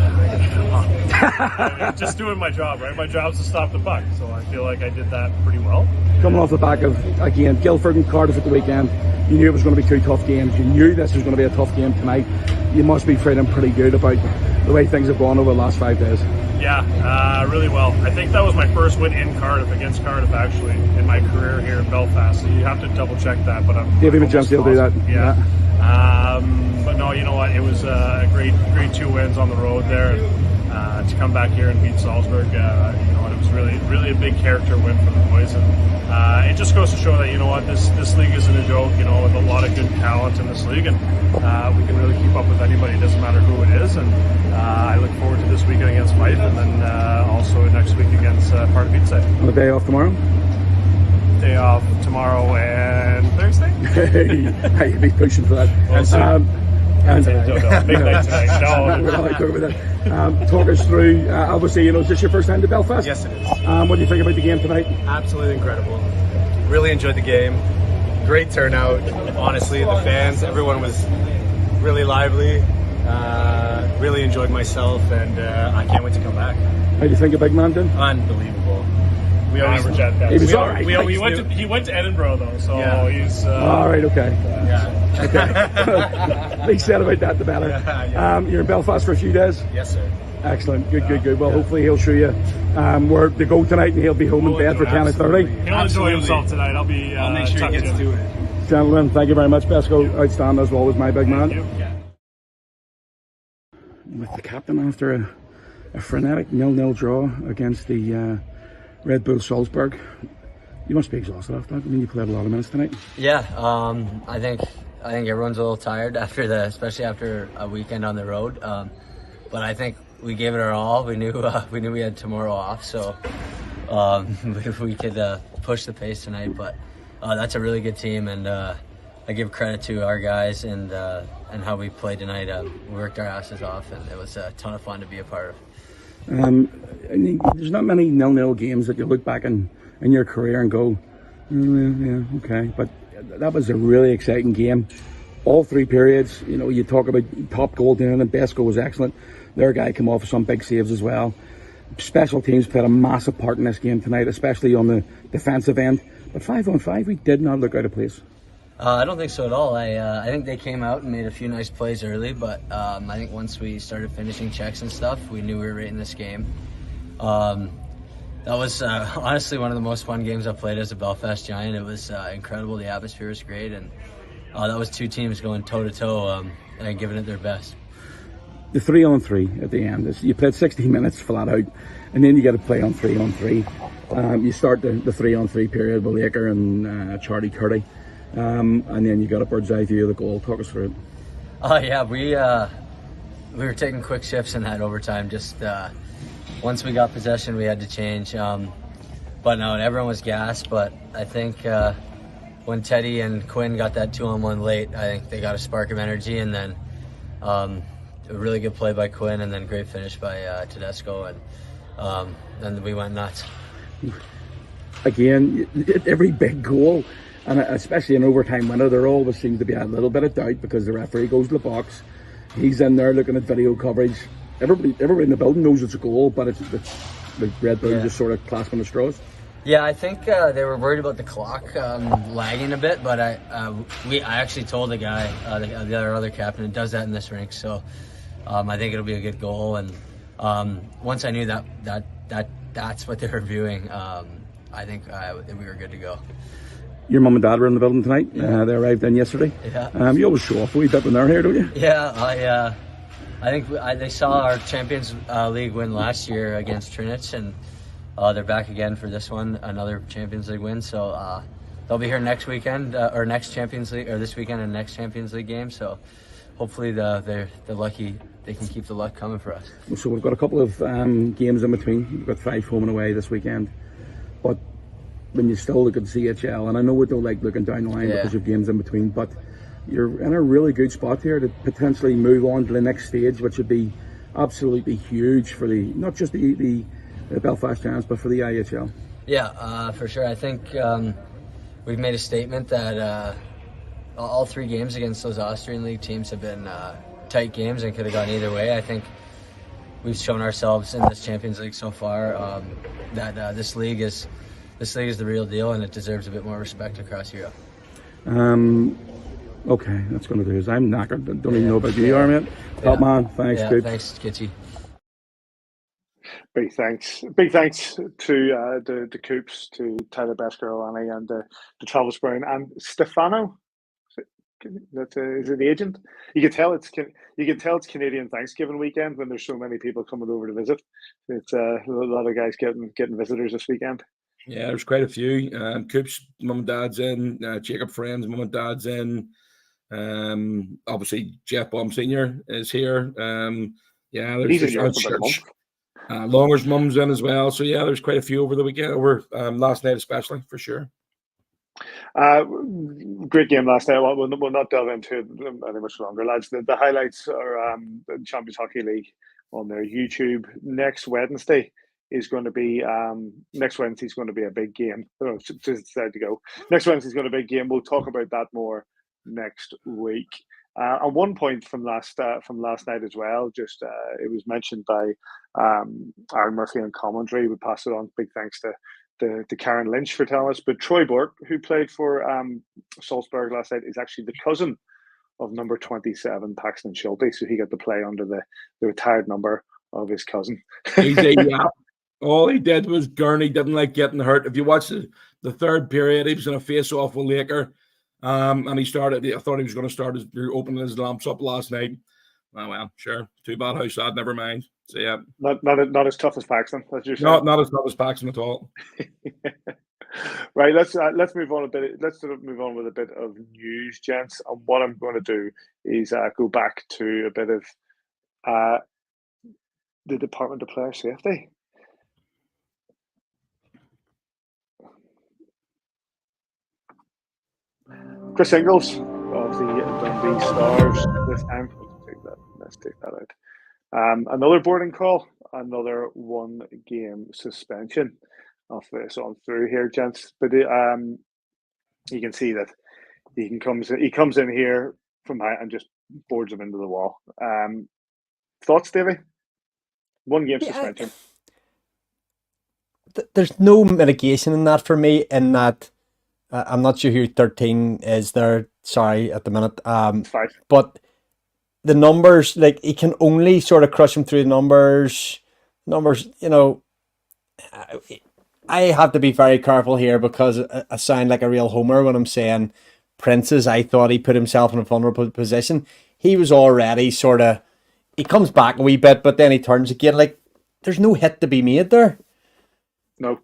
S11: Just doing my job, right? My job's to stop the puck, so I feel like I did that pretty well.
S9: Coming off the back of, again, Guildford and Cardiff at the weekend, you knew it was going to be two tough games. You knew this was going to be a tough game tonight. You must be feeling pretty good about the way things have gone over the last 5 days.
S11: Yeah, really well. I think that was my first win in Cardiff, against Cardiff actually, in my career here in Belfast. So you have to double check that, but I'm
S9: give him a chance to do that.
S11: Yeah. But no, you know what? It was a great 2 wins on the road there. To come back here and beat Salzburg, you know what? It was really a big character win for the boys, and it just goes to show that you know what, this league isn't a joke. You know, with a lot of good talent in this league, and we can really keep up with anybody. It doesn't matter who it is, and I look forward to this weekend against Fife, and then also next week against Part of Pizza.
S9: The day off tomorrow.
S11: Day off tomorrow and Thursday.
S9: Hey, you'd be pushing for that.
S11: Big night tonight. No.
S9: Talk us through, obviously, you know, is this your first time to Belfast?
S12: Yes, it is.
S9: What do you think about the game tonight?
S12: Absolutely incredible. Really enjoyed the game. Great turnout. Honestly, the fans, everyone was really lively. Really enjoyed myself, and I can't wait to come back.
S9: How do you think of Big Man then?
S12: Unbelievable.
S11: We always he was all right. He went to Edinburgh though, so yeah. He's
S9: all right. Okay.
S12: Yeah.
S9: Okay. Least said about that, the better.
S12: Yeah.
S9: You're in Belfast for a few days.
S12: Yes, sir.
S9: Excellent. Good. Well, hopefully he'll show you where to go tonight, and he'll be home in bed for 10 or 30.
S11: He'll enjoy himself tonight. I'll
S12: make sure he gets to it.
S9: Gentlemen, thank you very much. Pesco, outstanding as always, my big man.
S11: Yeah.
S9: With the captain after a frenetic 0-0 draw against the Red Bull Salzburg, you must be exhausted after that. I mean, you played a lot of minutes tonight.
S13: Yeah, I think everyone's a little tired especially after a weekend on the road. But I think we gave it our all. We knew we had tomorrow off, so we could push the pace tonight. But that's a really good team, and I give credit to our guys and how we played tonight. We worked our asses off, and it was a ton of fun to be a part of.
S9: I mean, there's not many 0-0 games that you look back in your career and go, yeah, okay. But that was a really exciting game. All 3 periods, you know, you talk about top goaltending, and Besco was excellent. Their guy came off with some big saves as well. Special teams played a massive part in this game tonight, especially on the defensive end. But 5-on-5, we did not look out of place.
S13: I don't think so at all. I think they came out and made a few nice plays early, but I think once we started finishing checks and stuff, we knew we were right in this game. That was honestly one of the most fun games I've played as a Belfast Giant. It was incredible. The atmosphere was great, and that was 2 teams going toe-to-toe and giving it their best.
S9: The 3-on-3 at the end, you played 60 minutes flat out, and then you got to play on 3-on-3. You start the 3-on-3 period with Laker and Charlie Curry. And then you got a bird's eye view of the goal. Talk us through it.
S13: Yeah, we were taking quick shifts in that overtime. Just once we got possession, we had to change. But no, everyone was gassed. But I think when Teddy and Quinn got that 2-on-1 late, I think they got a spark of energy, and then a really good play by Quinn, and then great finish by Tedesco, and then we went nuts.
S9: Again, every big goal, and especially an overtime winner, there always seems to be a little bit of doubt because the referee goes to the box. He's in there looking at video coverage. Everybody in the building knows it's a goal, but it's the Red Bull just sort of clasping the straws.
S13: Yeah, I think they were worried about the clock lagging a bit, but I actually told the guy, the other captain, who does that in this rink, so I think it'll be a good goal. And once I knew that's what they were viewing, I think we were good to go.
S9: Your mum and dad were in the building tonight.
S13: Yeah.
S9: They arrived in yesterday.
S13: Yeah.
S9: You always show off a wee bit when they're here, don't you?
S13: Yeah, I think they saw our Champions League win last year against Trinich, and they're back again for this one, another Champions League win. So they'll be here next weekend, or next Champions League, or this weekend and next Champions League game. So hopefully they're lucky. They can keep the luck coming for us.
S9: So we've got a couple of games in between. We've got Fife home and away this weekend, but when you still look at CHL, and I know we don't like looking down the line because you have games in between, but you're in a really good spot here to potentially move on to the next stage, which would be absolutely huge for not just the Belfast Giants, but for the IHL.
S13: Yeah, for sure. I think we've made a statement that all 3 games against those Austrian League teams have been tight games and could have gone either way. I think we've shown ourselves in this Champions League so far that this league is the real deal, and it deserves a bit more respect across Europe.
S9: Okay, that's going to do it. I'm knackered. Don't even know about you, mate. Top man, thanks. Good.
S13: Thanks, Kitchy.
S1: Big thanks to the Coops, to Tyler Bescarolani and the Travis Brown and Stefano. Is it the agent? You can tell it's Canadian Thanksgiving weekend when there's so many people coming over to visit. It's a lot of guys getting visitors this weekend.
S3: Yeah, there's quite a few. Coops, mum and dad's in. Jacob Friend's mum and dad's in. Obviously Jeff Baum Senior is here.
S1: He's in Europe for about a month.
S3: Longer's mum's in as well. So yeah, there's quite a few over the weekend, over last night especially, for sure.
S1: Great game last night. We'll not delve into it any much longer, lads. The highlights are the Champions Hockey League on their YouTube. Next Wednesday is going to be a big game. Just decided to go. Next Wednesday is going to be a big game. We'll talk about that more next week. And one point from last night as well. Just it was mentioned by Aaron Murphy on commentary. We pass it on. Big thanks to Karen Lynch for telling us. But Troy Bork, who played for Salzburg last night, is actually the cousin of number 27 Paxton Schulte. So he got to play under the retired number of his cousin.
S3: All he did was Gurney didn't like getting hurt. If you watch the third period, he was in a face-off with Laker. And I thought he was going to start opening his lamps up last night. Oh, well, sure. Too bad how sad, never mind. So, yeah.
S1: Not as tough as Paxton, as you're saying.
S3: Not as tough as Paxton at all.
S1: Right, let's move on a bit. Let's move on with a bit of news, gents. And what I'm going to do is go back to a bit of the Department of Player Safety. Chris Ingles of the Dundee Stars this time. Let's take that out. Another boarding call, another 1-game suspension. I'll finish on through here, gents. But you can see that he comes in here from height and just boards him into the wall. Thoughts, Davey? 1-game suspension.
S2: There's no mitigation in that for me. In that. I'm not sure who 13 is there. Sorry, at the minute.
S1: 5.
S2: But the numbers, like, he can only sort of crush him through the numbers. You know, I have to be very careful here because I sound like a real homer when I'm saying Prince's. I thought he put himself in a vulnerable position. He was already sort of. He comes back a wee bit, but then he turns again. Like, there's no hit to be made there.
S1: No.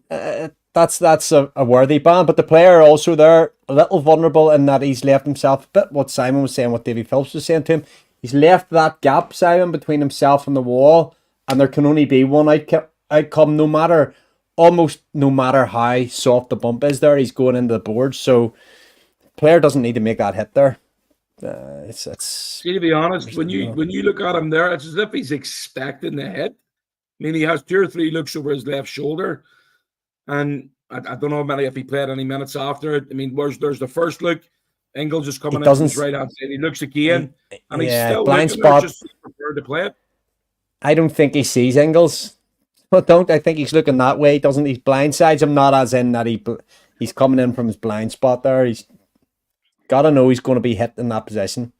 S2: That's a worthy ban, but the player also there a little vulnerable in that he's left himself a bit. What Simon was saying, what Davy Phillips was saying to him, He's left that gap, Simon, between himself and the wall, and there can only be one outcome, almost no matter how soft the bump is there, he's going into the board. So player doesn't need to make that hit there. It's
S3: See, to be honest, when you look at him there, it's as if he's expecting the hit. I mean, he has 2 or 3 looks over his left shoulder, and I don't know if he played any minutes after it. I mean, there's the first look. Ingles is coming in from his right hand side. He looks again, and he's still
S2: blind
S3: looking
S2: spot.
S3: there, just prepared to play it.
S2: I don't think he sees Ingles. I think he's looking that way. Doesn't he? Blindsides him, not as in that he's coming in from his blind spot there. He's got to know he's going to be hit in that position.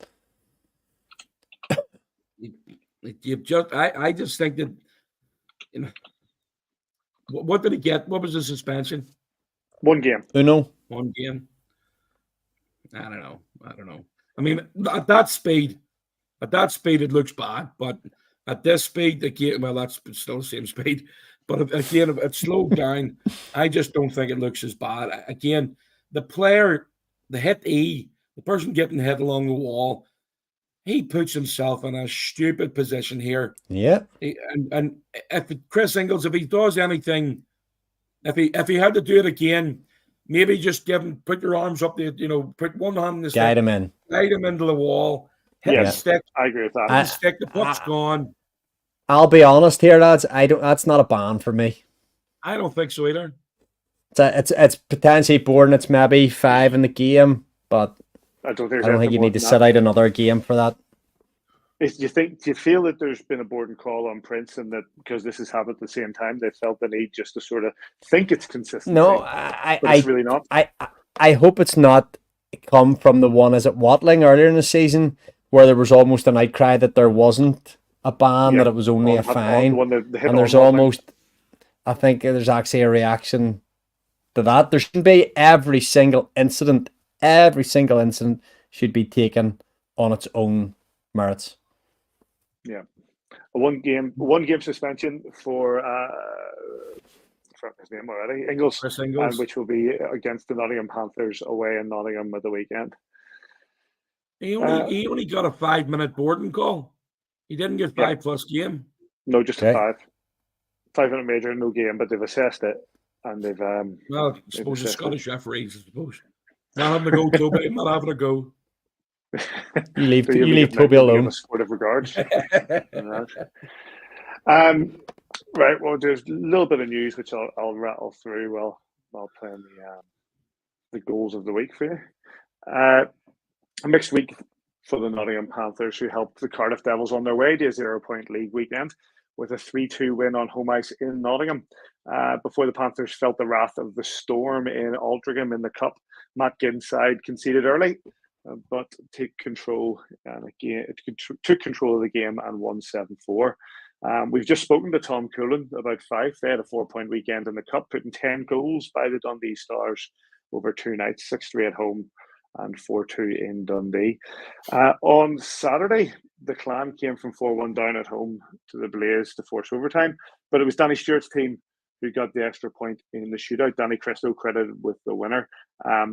S3: I just think that, you know, what did he get? What was the suspension?
S1: 1 game.
S2: Uno.
S3: 1 game. I don't know. I mean, at that speed, it looks bad. But at this speed, again, well, that's still the same speed. But again, if it's slowed down, I just don't think it looks as bad. Again, the player, the person getting hit along the wall, he puts himself in a stupid position here.
S2: Yeah.
S3: And if Chris Ingles, if he does anything, if he had to do it again, maybe just put your arms up there, put one hand in the stick,
S2: guide him in,
S3: guide him into the wall, hit the stick.
S1: I agree with that.
S3: The stick, the puck's gone.
S2: I'll be honest here, lads. That's not a ban for me.
S3: I don't think so either.
S2: It's potentially boring. It's maybe 5 in the game, but I don't think you need to sit out another game for that.
S1: Do you feel that there's been a boarding call on Prince, and that because this has happened at the same time, they felt the need just to sort of think it's consistent?
S2: No,
S1: it's really not.
S2: I hope it's not come from the one as at Watling earlier in the season, where there was almost an outcry that there wasn't a ban, that it was only a fine, and there's almost, I think there's actually a reaction to that. There shouldn't be every single incident should be taken on its own merits.
S1: Yeah, a one game suspension for his name already, Ingles, which will be against the Nottingham Panthers away in Nottingham at the weekend.
S3: He only got a 5-minute boarding call. He didn't get 5+ game.
S1: No, just a 5-minute major, no game, but they've assessed it, and they've
S3: well, I suppose the Scottish referees, I suppose. Not having to go, Toby. Not having to go.
S2: You leave Toby alone.
S1: Sportive regards. Right. Well, there's a little bit of news which I'll rattle through while playing the goals of the week for you. A mixed week for the Nottingham Panthers, who helped the Cardiff Devils on their way to a 0-point league weekend with a 3-2 win on home ice in Nottingham. Before the Panthers felt the wrath of the Storm in Altrincham in the Cup, Matt Ginn's side conceded early, but took control of the game and won 7-4. We've just spoken to Tom Coolen about Fife. They had a 4-point weekend in the Cup, putting 10 goals by the Dundee Stars over 2 nights, 6-3 at home and 4-2 in Dundee. On Saturday, the Clan came from 4-1 down at home to the Blaze to force overtime, but it was Danny Stewart's team who got the extra point in the shootout. Danny Cristo credited with the winner.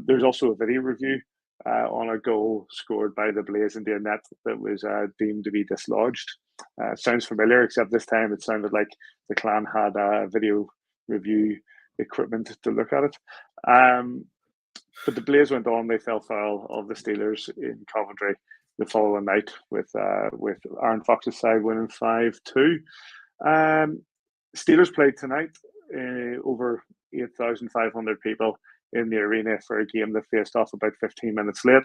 S1: There's also a video review on a goal scored by the Blaze in the net that was deemed to be dislodged. Sounds familiar, except this time it sounded like the Clan had video review equipment to look at it. But the Blaze went on. They fell foul of the Steelers in Coventry the following night, with Aaron Fox's side winning 5-2. Steelers played tonight. Over 8,500 people in the arena for a game that faced off about 15 minutes late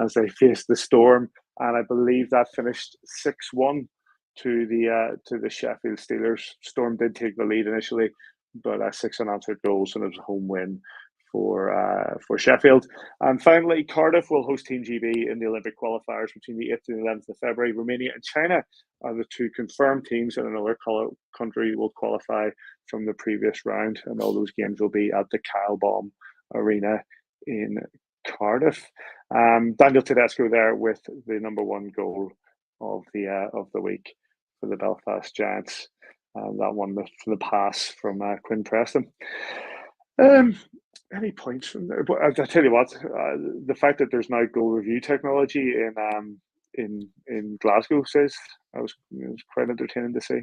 S1: as they faced the Storm, and I believe that finished 6-1 to the Sheffield Steelers. Storm did take the lead initially, but 6 unanswered goals, and it was a home win for Sheffield. And finally, Cardiff will host Team GB in the Olympic qualifiers between the 8th and 11th of February. Romania and China are the 2 confirmed teams, and another country will qualify from the previous round, and all those games will be at the Kyle Baum Arena in Cardiff. Daniel Tedesco there with the #1 goal of the week for the Belfast Giants. That one for the pass from Quinn Preston. Any points from there? But I tell you what, the fact that there's now goal review technology in in Glasgow. Says it was quite entertaining to see.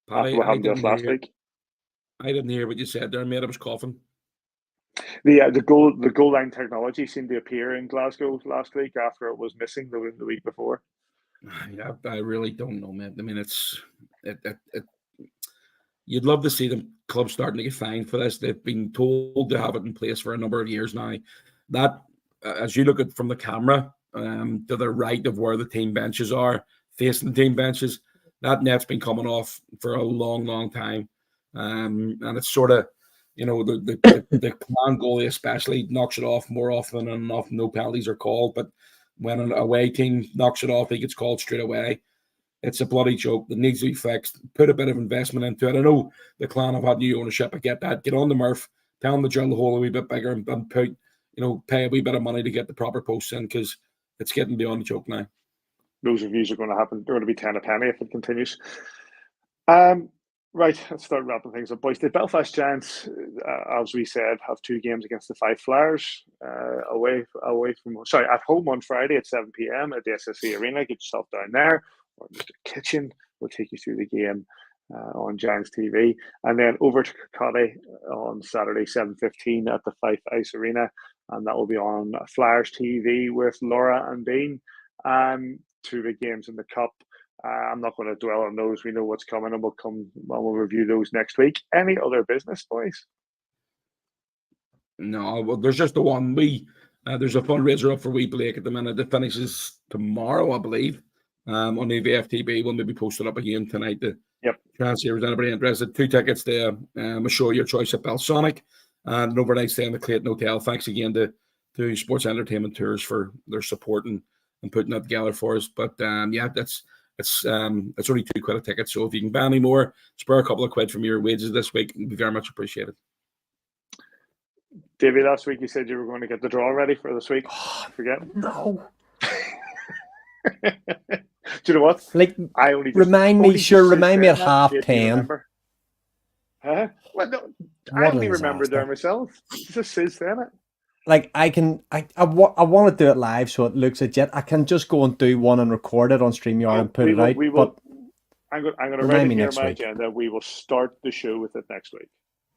S3: Paddy,
S1: After what happened to us last week.
S3: I didn't hear what you said there, mate. I was coughing.
S1: The goal line technology seemed to appear in Glasgow last week after it was missing the week before.
S3: Yeah, I really don't know, man. I mean, you'd love to see the club starting to get fined for this. They've been told to have it in place for a number of years now. That, as you look at from the camera, to the right of where the team benches are, facing the team benches, that net's been coming off for a long, long time. And it's sort of, the Clan goalie especially knocks it off more often than enough. No penalties are called, but when an away team knocks it off, he gets called straight away. It's a bloody joke that needs to be fixed. Put a bit of investment into it. I know the Clan have had new ownership. I get that. Get on the Murph. Tell them to drill the hole a wee bit bigger and put, pay a wee bit of money to get the proper posts in, because it's getting beyond the joke now.
S1: Those reviews are going to happen. They're going to be 10 a penny if it continues. Right, let's start wrapping things up, boys. The Belfast Giants, as we said, have 2 games against the Fife Flyers at home on Friday at 7 p.m. at the SSE Arena. Get yourself down there. Or Mr. Kitchen will take you through the game on Giants TV. And then over to Kirkcaldy on Saturday, 7:15 at the Fife Ice Arena. And that will be on Flyers TV with Laura and Dean. 2 big games in the Cup. I'm not going to dwell on those. We know what's coming, and we'll review those next week. Any other business, boys?
S3: No, well, there's just the one. There's a fundraiser up for Wee Blake at the minute that finishes tomorrow, I believe, on AVFTB. We'll maybe post it up again tonight to try and see if there's anybody interested. 2 tickets to a show your choice at Balsonic and an overnight stay in the Clayton Hotel. Thanks again to Sports Entertainment Tours for their support and putting that together for us. But it's only £2 a ticket, so if you can buy any more, spare a couple of quid from your wages this week, it'd be very much appreciated.
S1: Davey, last week you said you were going to get the draw ready for this week. Forget?
S2: No.
S1: Do you know what? I only just,
S2: remind me at 10:30.
S1: Huh? Well, no, I only remember there myself. It just says saying it.
S2: I want to do it live so it looks legit. I can just go and do one and record it on StreamYard and put it out. But
S1: I'm going to write it here on my agenda. We will start the show with it next week.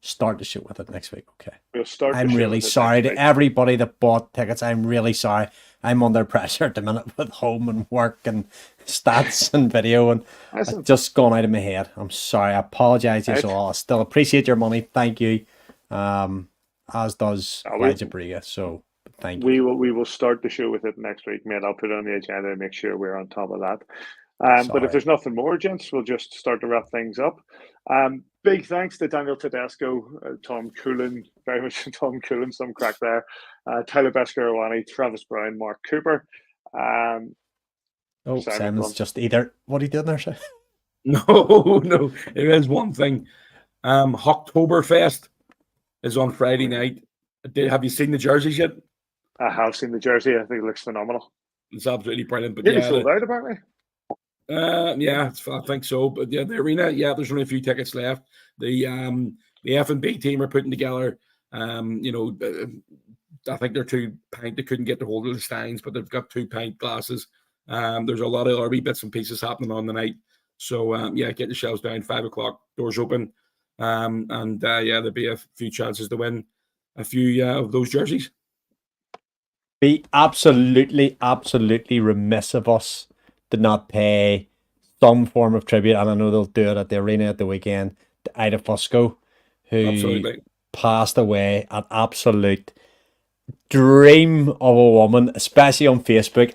S2: Start the show with it next week, okay.
S1: We'll start.
S2: I'm really sorry to everybody that bought tickets. I'm really sorry. I'm under pressure at the minute with home and work and stats and video, and it's just gone out of my head. I'm sorry. I apologise to you all. I still appreciate your money. Thank you. As does Elijah Briga. So thank you.
S1: We will start the show with it next week, mate. I'll put it on the agenda and make sure we're on top of that. But if there's nothing more, gents, we'll just start to wrap things up. Big thanks to Daniel Tedesco, Tom Coolen, very much Tom Coolen, some crack there. Tyler Bescarowani, Travis Brown, Mark Cooper.
S2: Simon's just either. What are you doing there, sir?
S3: No. There is one thing. Oktoberfest is on Friday night. Have you seen the jerseys yet?
S1: I have seen the jersey. I think it looks phenomenal.
S3: It's absolutely brilliant. But
S1: sold out apparently.
S3: I think so. But the arena, there's only a few tickets left. The F&B team are putting together. I think they're 2 pint. They couldn't get the hold of the steins, but they've got 2 pint glasses. There's a lot of RB bits and pieces happening on the night. So get the shelves down. 5 o'clock, doors open. There'll be a few chances to win a few of those jerseys.
S2: Be absolutely remiss of us to not pay some form of tribute, and I know they'll do it at the arena at the weekend, to Ida Fusco, who passed away, an absolute dream of a woman, especially on Facebook.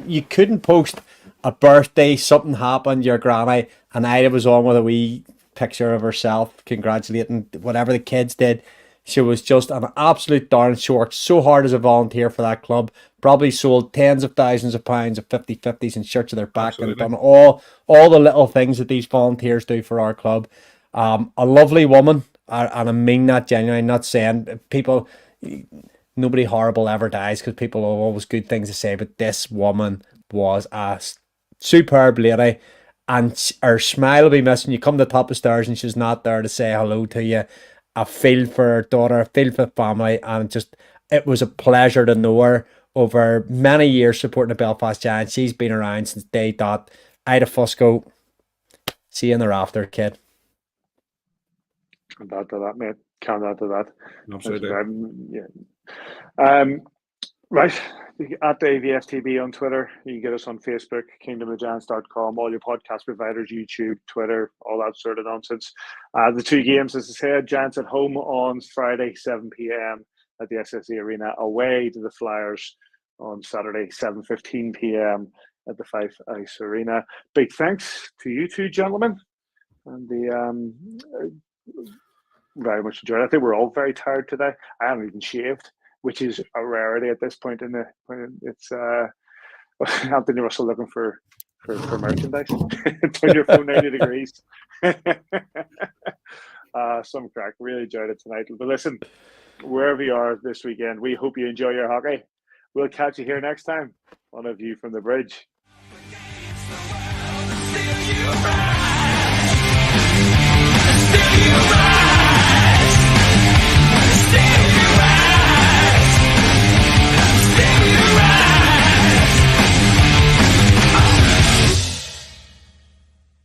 S2: You couldn't post a birthday, something happened, your granny, and Ida was on with a wee picture of herself congratulating whatever the kids did. She was just an absolute darling. She worked so hard as a volunteer for that club, probably sold tens of thousands of pounds of 50/50s and shirts of their back, and done all the little things that these volunteers do for our club. A lovely woman, and I mean that genuinely. I'm not saying people, nobody horrible ever dies, because people have always good things to say, but this woman was a superb lady, and her smile will be missing. You come to the top of stairs and she's not there to say hello to you. I feel for her daughter, I feel for the family, and it was a pleasure to know her over many years supporting the Belfast Giants. She's been around since day dot. Ida Fusco, see you in the rafter, kid.
S1: Can't add to that, mate. Can't add to that.
S3: Absolutely.
S1: Right. At the AVFTB on Twitter. You can get us on Facebook, kingdomofgiants.com, all your podcast providers, YouTube, Twitter, all that sort of nonsense. The two games, as I said, Giants at home on Friday, 7 p.m. at the SSE Arena, away to the Flyers on Saturday, 7:15 p.m. at the Fife Ice Arena. Big thanks to you two gentlemen. And very much enjoyed it. I think we're all very tired today. I haven't even shaved, which is a rarity at this point in the. It's Anthony Russell looking for merchandise. Turn your phone 90 degrees. Some crack. Really enjoyed it tonight. But listen, wherever you are this weekend, we hope you enjoy your hockey. We'll catch you here next time on A View from the Bridge.